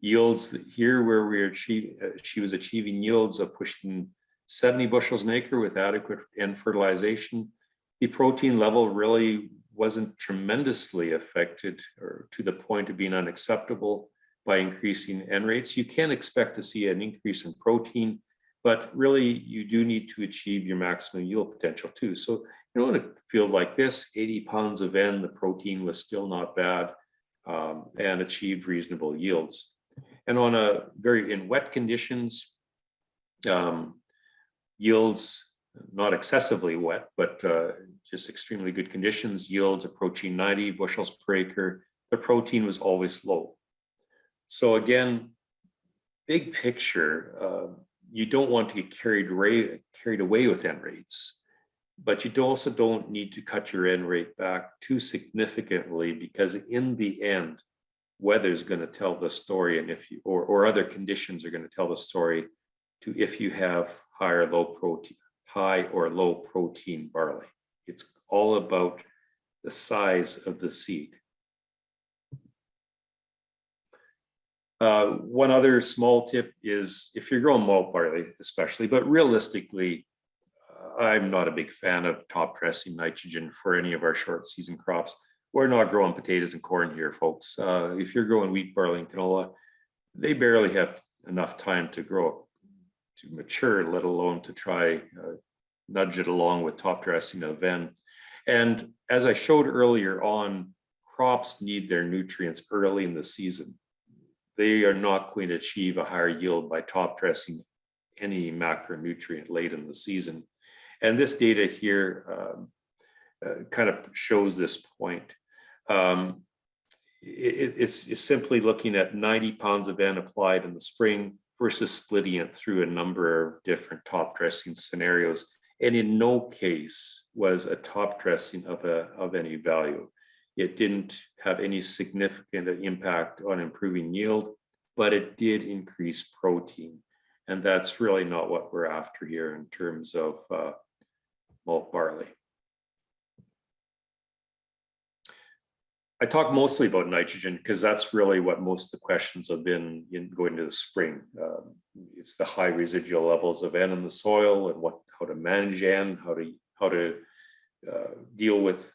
yields here where she was achieving yields of pushing 70 bushels an acre with adequate N fertilization. The protein level really wasn't tremendously affected or to the point of being unacceptable by increasing N rates. You can expect to see an increase in protein, but really you do need to achieve your maximum yield potential too. So in a field like this, 80 pounds of N, the protein was still not bad and achieved reasonable yields. And in wet conditions, yields, not excessively wet, but just extremely good conditions, yields approaching 90 bushels per acre, the protein was always low. So again, big picture, you don't want to get carried away with N rates, but you also don't need to cut your N rate back too significantly, because in the end, weather is going to tell the story, and or other conditions are going to tell the story to if you have high or low protein barley. It's all about the size of the seed. One other small tip is if you're growing malt barley, especially, but realistically, I'm not a big fan of top dressing nitrogen for any of our short season crops. We're not growing potatoes and corn here, folks. If you're growing wheat, barley, and canola, they barely have enough time to grow, to mature, let alone to try nudge it along with top dressing of N. And as I showed earlier on, crops need their nutrients early in the season. They are not going to achieve a higher yield by top dressing any macronutrient late in the season. And this data here kind of shows this point. It's simply looking at 90 pounds of N applied in the spring versus splitting it through a number of different top dressing scenarios. And in no case was a top dressing of any value. It didn't have any significant impact on improving yield, but it did increase protein. And that's really not what we're after here in terms of malt barley. I talk mostly about nitrogen because that's really what most of the questions have been in going into the spring. It's the high residual levels of N in the soil and how to manage N, how to deal with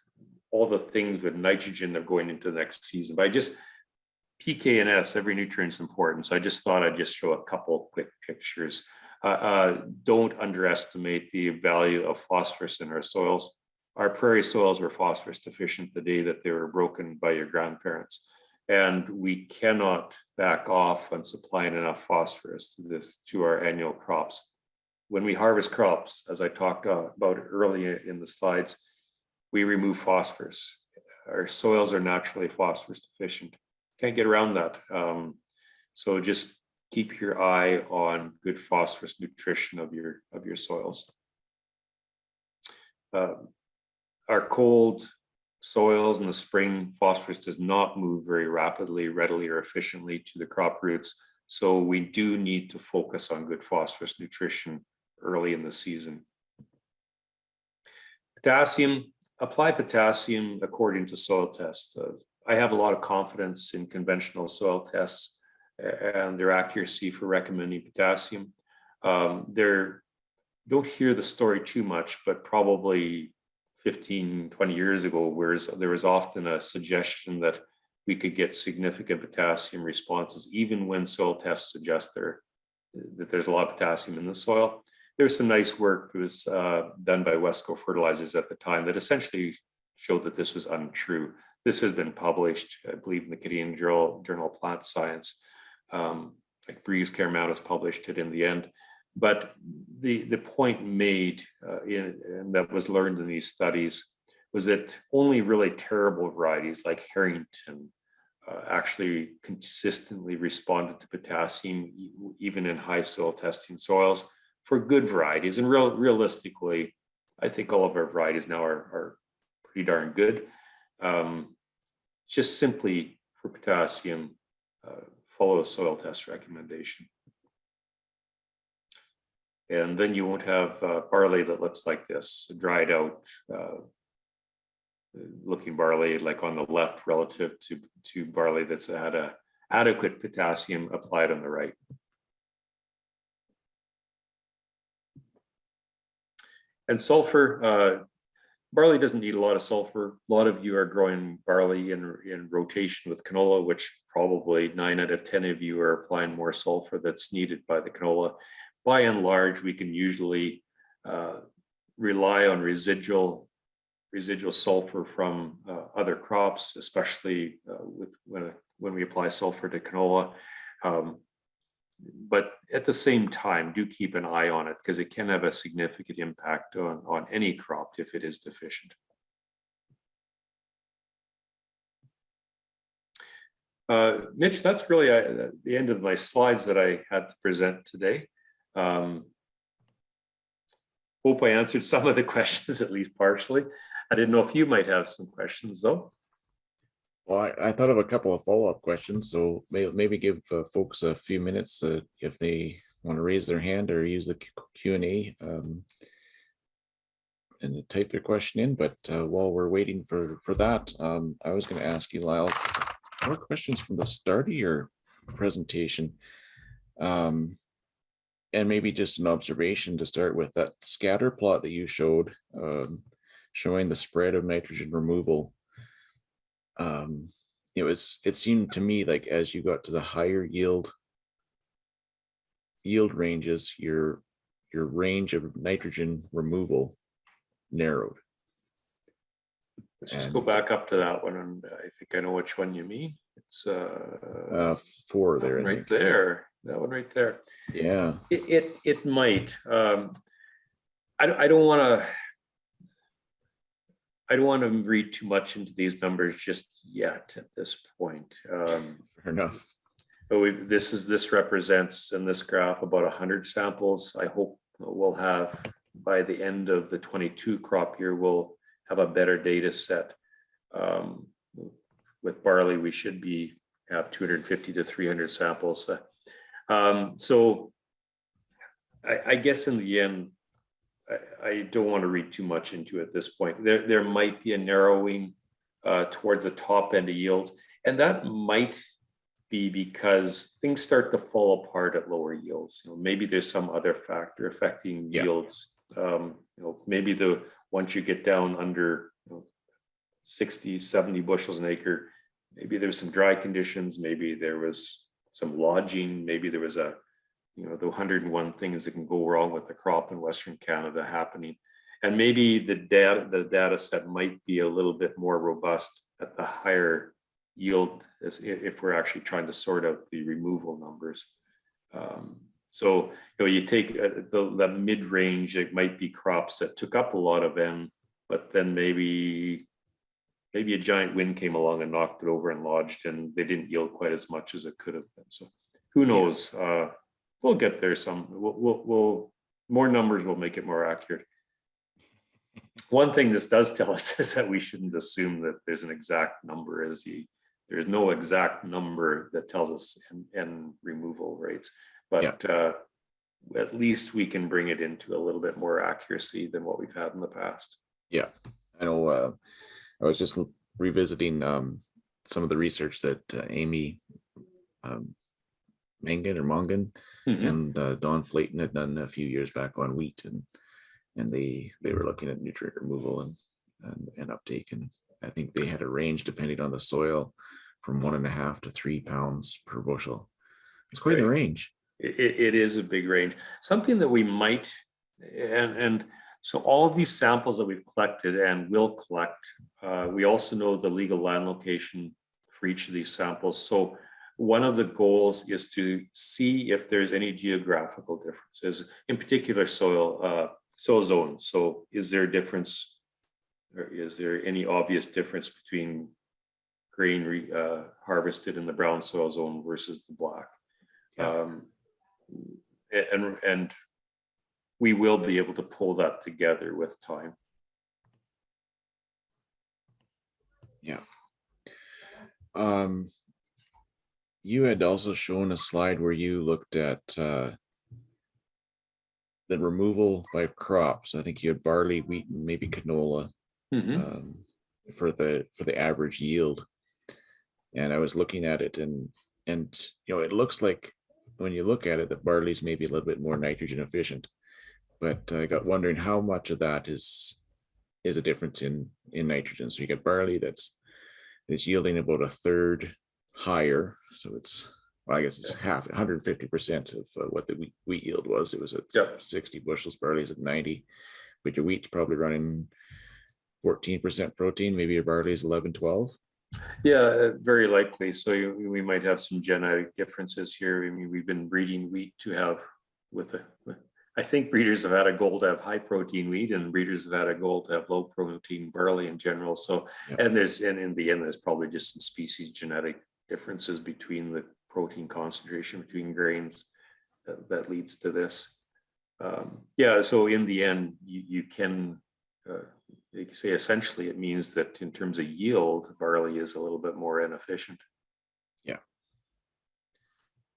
all the things with nitrogen that are going into the next season. But PK and S, every nutrient is important. So I just thought I'd just show a couple quick pictures. Don't underestimate the value of phosphorus in our soils. Our prairie soils were phosphorus deficient the day that they were broken by your grandparents. And we cannot back off on supplying enough phosphorus to our annual crops. When we harvest crops, as I talked about earlier in the slides, we remove phosphorus. Our soils are naturally phosphorus deficient. Can't get around that. So just keep your eye on good phosphorus nutrition of your soils. Our cold soils in the spring, phosphorus does not move very rapidly, readily, or efficiently to the crop roots. So we do need to focus on good phosphorus nutrition early in the season. Potassium, apply potassium according to soil tests. I have a lot of confidence in conventional soil tests and their accuracy for recommending potassium. Don't hear the story too much, but probably 15, 20 years ago, whereas there was often a suggestion that we could get significant potassium responses, even when soil tests suggest that there's a lot of potassium in the soil. There's some nice work that was done by Wesco Fertilizers at the time that essentially showed that this was untrue. This has been published, I believe, in the Canadian Journal of Plant Science. Like Breeze Care Mount has published it in the end. But the point made and that was learned in these studies was that only really terrible varieties like Harrington actually consistently responded to potassium, even in high soil testing soils. For good varieties, and realistically, I think all of our varieties now are pretty darn good. Just simply for potassium, follow a soil test recommendation. And then you won't have barley that looks like this, dried out looking barley like on the left relative to barley that's had a adequate potassium applied on the right. And sulfur, barley doesn't need a lot of sulfur. A lot of you are growing barley in rotation with canola, which probably 9 out of 10 of you are applying more sulfur that's needed by the canola. By and large, we can usually rely on residual sulfur from other crops, especially when we apply sulfur to canola. But at the same time, do keep an eye on it because it can have a significant impact on any crop if it is deficient. Mitch, that's really the end of my slides that I had to present today. Hope I answered some of the questions, at least partially. I didn't know if you might have some questions though. Well, I thought of a couple of follow-up questions, so maybe give folks a few minutes if they want to raise their hand or use the Q&A and type their question in. But while we're waiting for that, I was going to ask you, Lyle, more questions from the start of your presentation. And maybe just an observation to start with, that scatter plot that you showed, showing the spread of nitrogen removal. It seemed to me like as you got to the higher yield ranges, your range of nitrogen removal narrowed. Let's just go back up to that one, and I think I know which one you mean. It's 4 there, I right think. there. That one right there. Yeah. It might. I don't want to read too much into these numbers just yet at this point. Fair enough. But this represents in this graph about 100 samples. I hope we'll have by the end of the 22 crop year, we'll have a better data set. With barley, we should have 250 to 300 samples. So I guess in the end, I don't want to read too much into it at this point. There might be a narrowing towards the top end of yields, and that might be because things start to fall apart at lower yields. Maybe there's some other factor affecting yields. Maybe once you get down under 60, 70 bushels an acre, maybe there's some dry conditions, maybe there was some lodging, maybe there was the 101 things that can go wrong with the crop in Western Canada happening. And maybe the data set might be a little bit more robust at the higher yield if we're actually trying to sort out the removal numbers. So you take the mid-range, it might be crops that took up a lot of N, but then maybe a giant wind came along and knocked it over and lodged, and they didn't yield quite as much as it could have been. So who knows? Yeah. We'll get there. We'll more numbers will make it more accurate. One thing this does tell us is that we shouldn't assume that there's an exact number. There's no exact number that tells us N removal rates, but at least we can bring it into a little bit more accuracy than what we've had in the past. Yeah, I know. I was just revisiting some of the research that Amy Mongan and Don Flayton had done a few years back on wheat, and they were looking at nutrient removal and uptake, and I think they had a range depending on the soil from 1.5 to 3 pounds per bushel. It's quite a range. It is a big range. Something that we might, and so all of these samples that we've collected and will collect, we also know the legal land location for each of these samples. So one of the goals is to see if there's any geographical differences, in particular soil zones. So is there a difference, or is there any obvious difference between grain harvested in the brown soil zone versus the black? And we will be able to pull that together with time. Yeah. You had also shown a slide where you looked at the removal by crops. I think you had barley, wheat, and maybe canola for the average yield. And I was looking at it, and it looks like when you look at it that barley's maybe a little bit more nitrogen efficient. But I got wondering how much of that is a difference in nitrogen. So you get barley that's yielding about 1/3 higher. So I guess it's half, 150% of what the wheat yield was. It was at 60 bushels, barley's at 90, but your wheat's probably running 14% protein. Maybe your barley is 11, 12. Yeah, very likely. So we might have some genetic differences here. I mean, we've been breeding wheat to have I think breeders have had a goal to have high protein wheat, and breeders have had a goal to have low protein barley in general. So, and in the end, there's probably just some species genetic differences between the protein concentration between grains that leads to this. So in the end, you can say essentially it means that in terms of yield, barley is a little bit more inefficient. Yeah.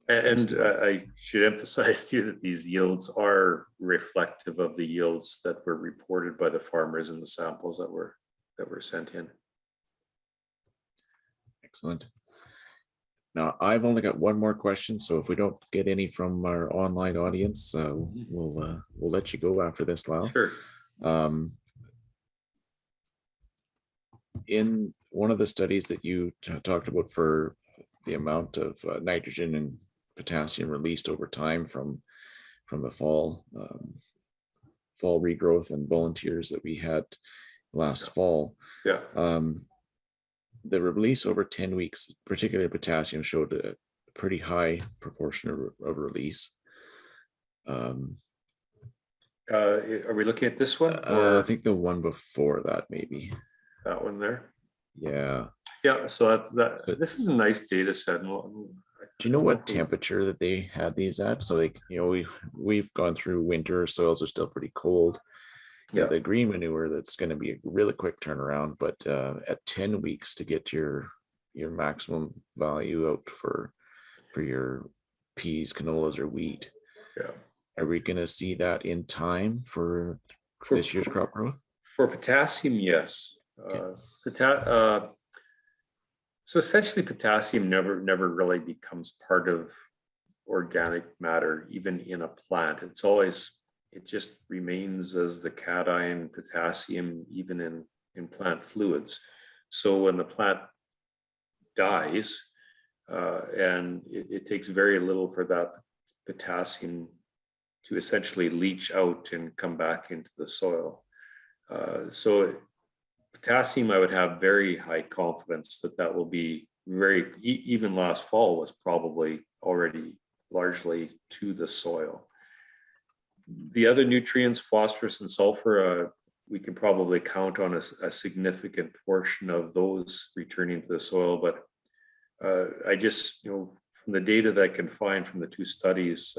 And I should emphasize too that these yields are reflective of the yields that were reported by the farmers in the samples that were sent in. Excellent. Now, I've only got one more question, so if we don't get any from our online audience, we'll let you go after this, Lau. Sure. Um, in one of the studies that you talked about for the amount of nitrogen and potassium released over time from the fall regrowth and volunteers that we had last fall, Yeah. the release over 10 weeks, particularly potassium, showed a pretty high proportion of release. Are we looking at this one, or I think the one before that, maybe. that one there? Yeah. Yeah. So this is a nice data set. Do you know what temperature that they had these at? So like, we've gone through winter, soils are still pretty cold. Yeah. The green manure, that's going to be a really quick turnaround, but at 10 weeks to get your maximum value out for your peas, canolas, or wheat. Yeah. Are we going to see that in time for this year's crop growth? For potassium, yes. So essentially, potassium never really becomes part of organic matter, even in a plant. It just remains as the cation potassium, even in plant fluids. So when the plant dies, and it takes very little for that potassium to essentially leach out and come back into the soil. So potassium, I would have very high confidence that will be even last fall was probably already largely to the soil. The other nutrients, phosphorus and sulfur, we can probably count on a significant portion of those returning to the soil. But I just, from the data that I can find from the two studies,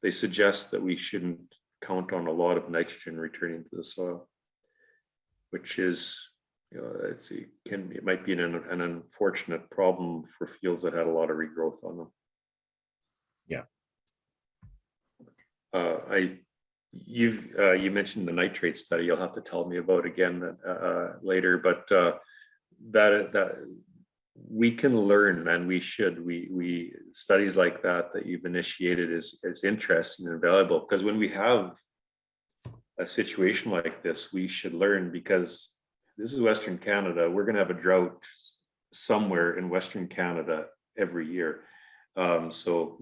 they suggest that we shouldn't count on a lot of nitrogen returning to the soil, which is, it might be an unfortunate problem for fields that had a lot of regrowth on them. Yeah. You mentioned the nitrate study. You'll have to tell me about again later, but that we can learn, and we should. We studies like that you've initiated is interesting and valuable, because when we have a situation like this, we should learn, because this is Western Canada. We're going to have a drought somewhere in Western Canada every year. So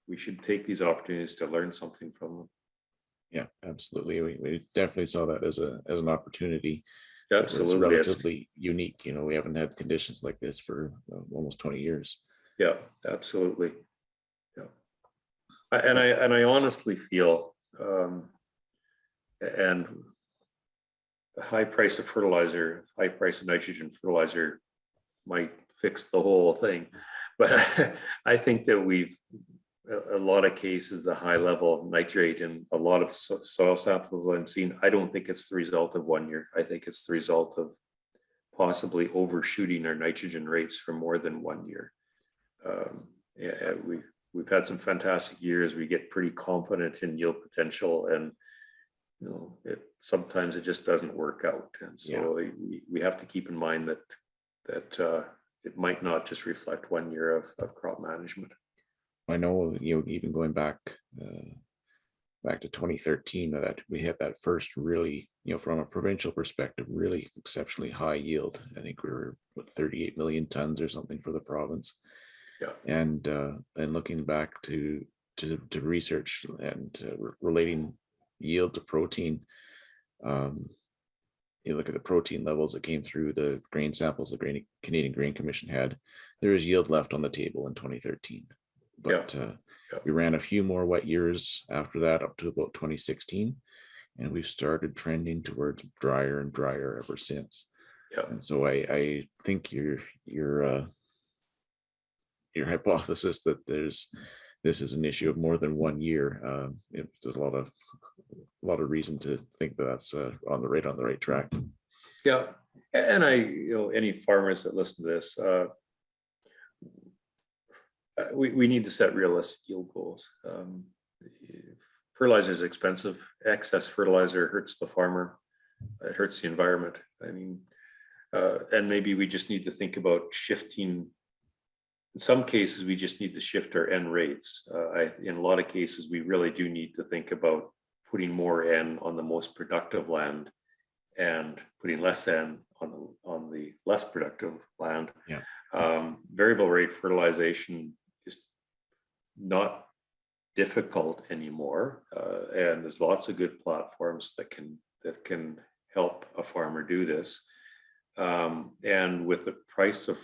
we should take these opportunities to learn something from them. Yeah, absolutely. We definitely saw that as an opportunity. Absolutely. It's relatively unique. We haven't had conditions like this for almost 20 years. Yeah, absolutely. Yeah. And I honestly feel, and the high price of fertilizer, high price of nitrogen fertilizer might fix the whole thing. But I think that a lot of cases, the high level of nitrate in a lot of soil samples I'm seeing, I don't think it's the result of 1 year. I think it's the result of possibly overshooting our nitrogen rates for more than 1 year. We've had some fantastic years. We get pretty confident in yield potential, and sometimes it just doesn't work out. And so we have to keep in mind that it might not just reflect 1 year of crop management. I know, even going back to 2013, that we had that first really, from a provincial perspective, really exceptionally high yield. I think we were 38 million tons or something for the province. Yeah. And looking back to research and relating yield to protein, you look at the protein levels that came through the grain samples the Canadian Grain Commission had. There was yield left on the table in 2013. But we ran a few more wet years after that, up to about 2016, and we've started trending towards drier and drier ever since. And so I think your hypothesis that this is an issue of more than 1 year, there's a lot of reason to think that that's on the right track. Yeah, and any farmers that listen to this, we need to set realistic yield goals. Fertilizer is expensive. Excess fertilizer hurts the farmer. It hurts the environment. I mean, and maybe we just need to think about shifting in some cases, we just need to shift our N rates. In a lot of cases, we really do need to think about putting more N on the most productive land and putting less N on the less productive land. Yeah. Variable rate fertilization is not difficult anymore, and there's lots of good platforms that can help a farmer do this. And with the price of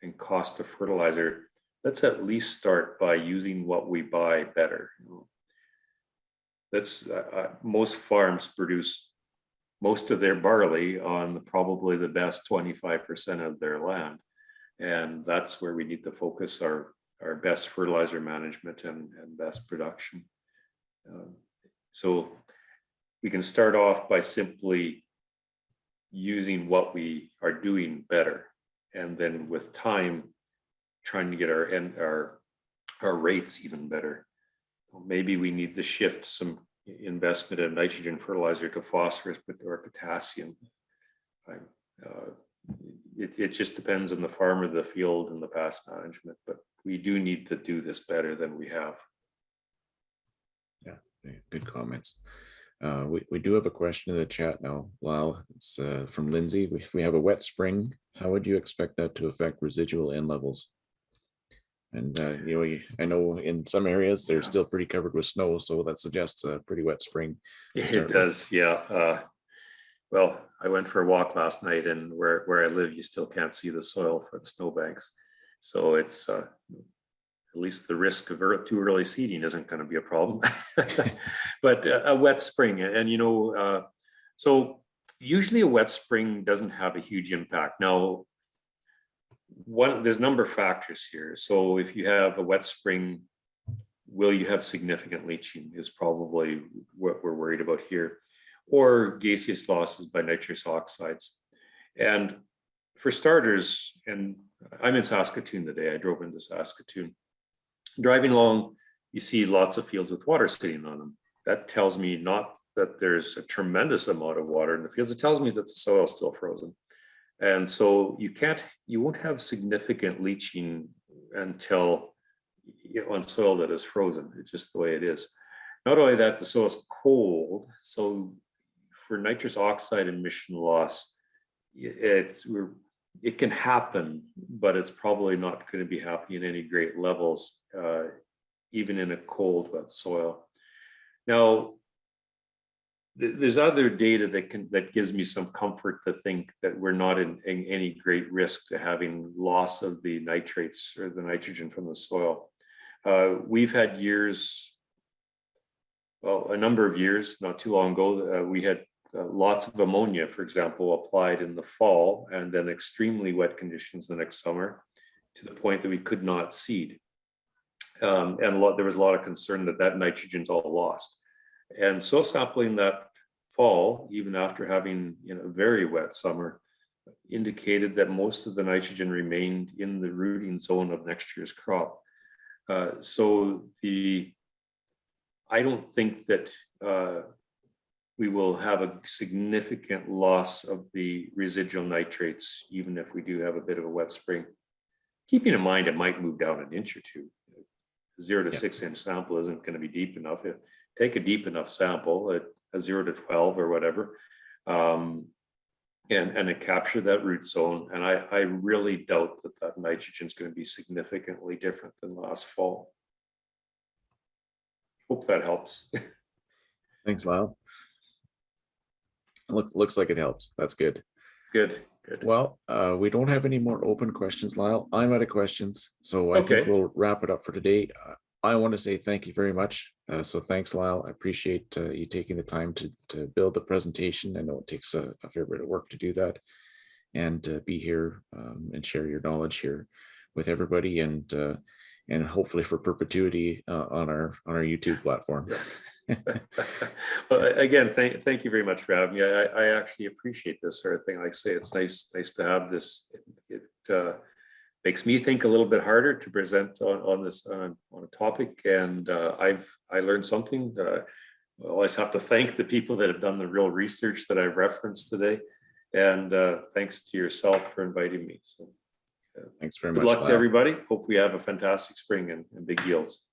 and cost of fertilizer, let's at least start by using what we buy better. That's most farms produce most of their barley on probably the best 25% of their land, and that's where we need to focus our best fertilizer management and best production. So we can start off by simply using what we are doing better, and then with time trying to get our rates even better. Maybe we need to shift some investment in nitrogen fertilizer to phosphorus or potassium. It just depends on the farmer, the field, and the past management, but we do need to do this better than we have. Yeah, good comments. We do have a question in the chat now, Lyle. It's from Lindsay. If we have a wet spring, how would you expect that to affect residual N levels? And I know in some areas they're still pretty covered with snow, so that suggests a pretty wet spring. It does, yeah. Well, I went for a walk last night, and where I live, you still can't see the soil for the snowbanks. So it's at least the risk of too early seeding isn't going to be a problem. But a wet spring, and so usually a wet spring doesn't have a huge impact. Now, there's a number of factors here. So if you have a wet spring, will you have significant leaching is probably what we're worried about here, or gaseous losses by nitrous oxides. And for starters, and I'm in Saskatoon today, I drove into Saskatoon. Driving along, you see lots of fields with water sitting on them. That tells me not that there's a tremendous amount of water in the fields, it tells me that the soil is still frozen. And so you won't have significant leaching until on soil that is frozen. It's just the way it is. Not only that, the soil is cold. So for nitrous oxide emission loss, it can happen, but it's probably not going to be happening in any great levels, even in a cold, wet soil. Now, there's other data that gives me some comfort to think that we're not in any great risk to having loss of the nitrates or the nitrogen from the soil. We've had years, well, a number of years, not too long ago, we had lots of ammonia, for example, applied in the fall, and then extremely wet conditions the next summer, to the point that we could not seed. And there was a lot of concern that nitrogen's all lost. And soil sampling that fall, even after having a very wet summer, indicated that most of the nitrogen remained in the rooting zone of next year's crop. So I don't think that we will have a significant loss of the residual nitrates, even if we do have a bit of a wet spring. Keeping in mind, it might move down an inch or two. 0 to 6 inch sample isn't going to be deep enough. Take a deep enough sample at a 0 to 12 or whatever, and it capture that root zone. And I really doubt that nitrogen is going to be significantly different than last fall. Hope that helps. Thanks, Lyle. Looks like it helps. That's good. Good. Well, we don't have any more open questions, Lyle. I'm out of questions, so I think we'll wrap it up for today. I want to say thank you very much. So thanks, Lyle. I appreciate you taking the time to build the presentation. I know it takes a fair bit of work to do that, and be here and share your knowledge here with everybody, and hopefully for perpetuity on our YouTube platform. Yes. Well, again, thank you very much for having me. I actually appreciate this sort of thing. Like I say, it's nice to have this. It makes me think a little bit harder to present on a topic, and I learned something. I always have to thank the people that have done the real research that I've referenced today, and thanks to yourself for inviting me. So Thanks very Good much, luck to Lyle. everybody. Hope we have a fantastic spring and big yields.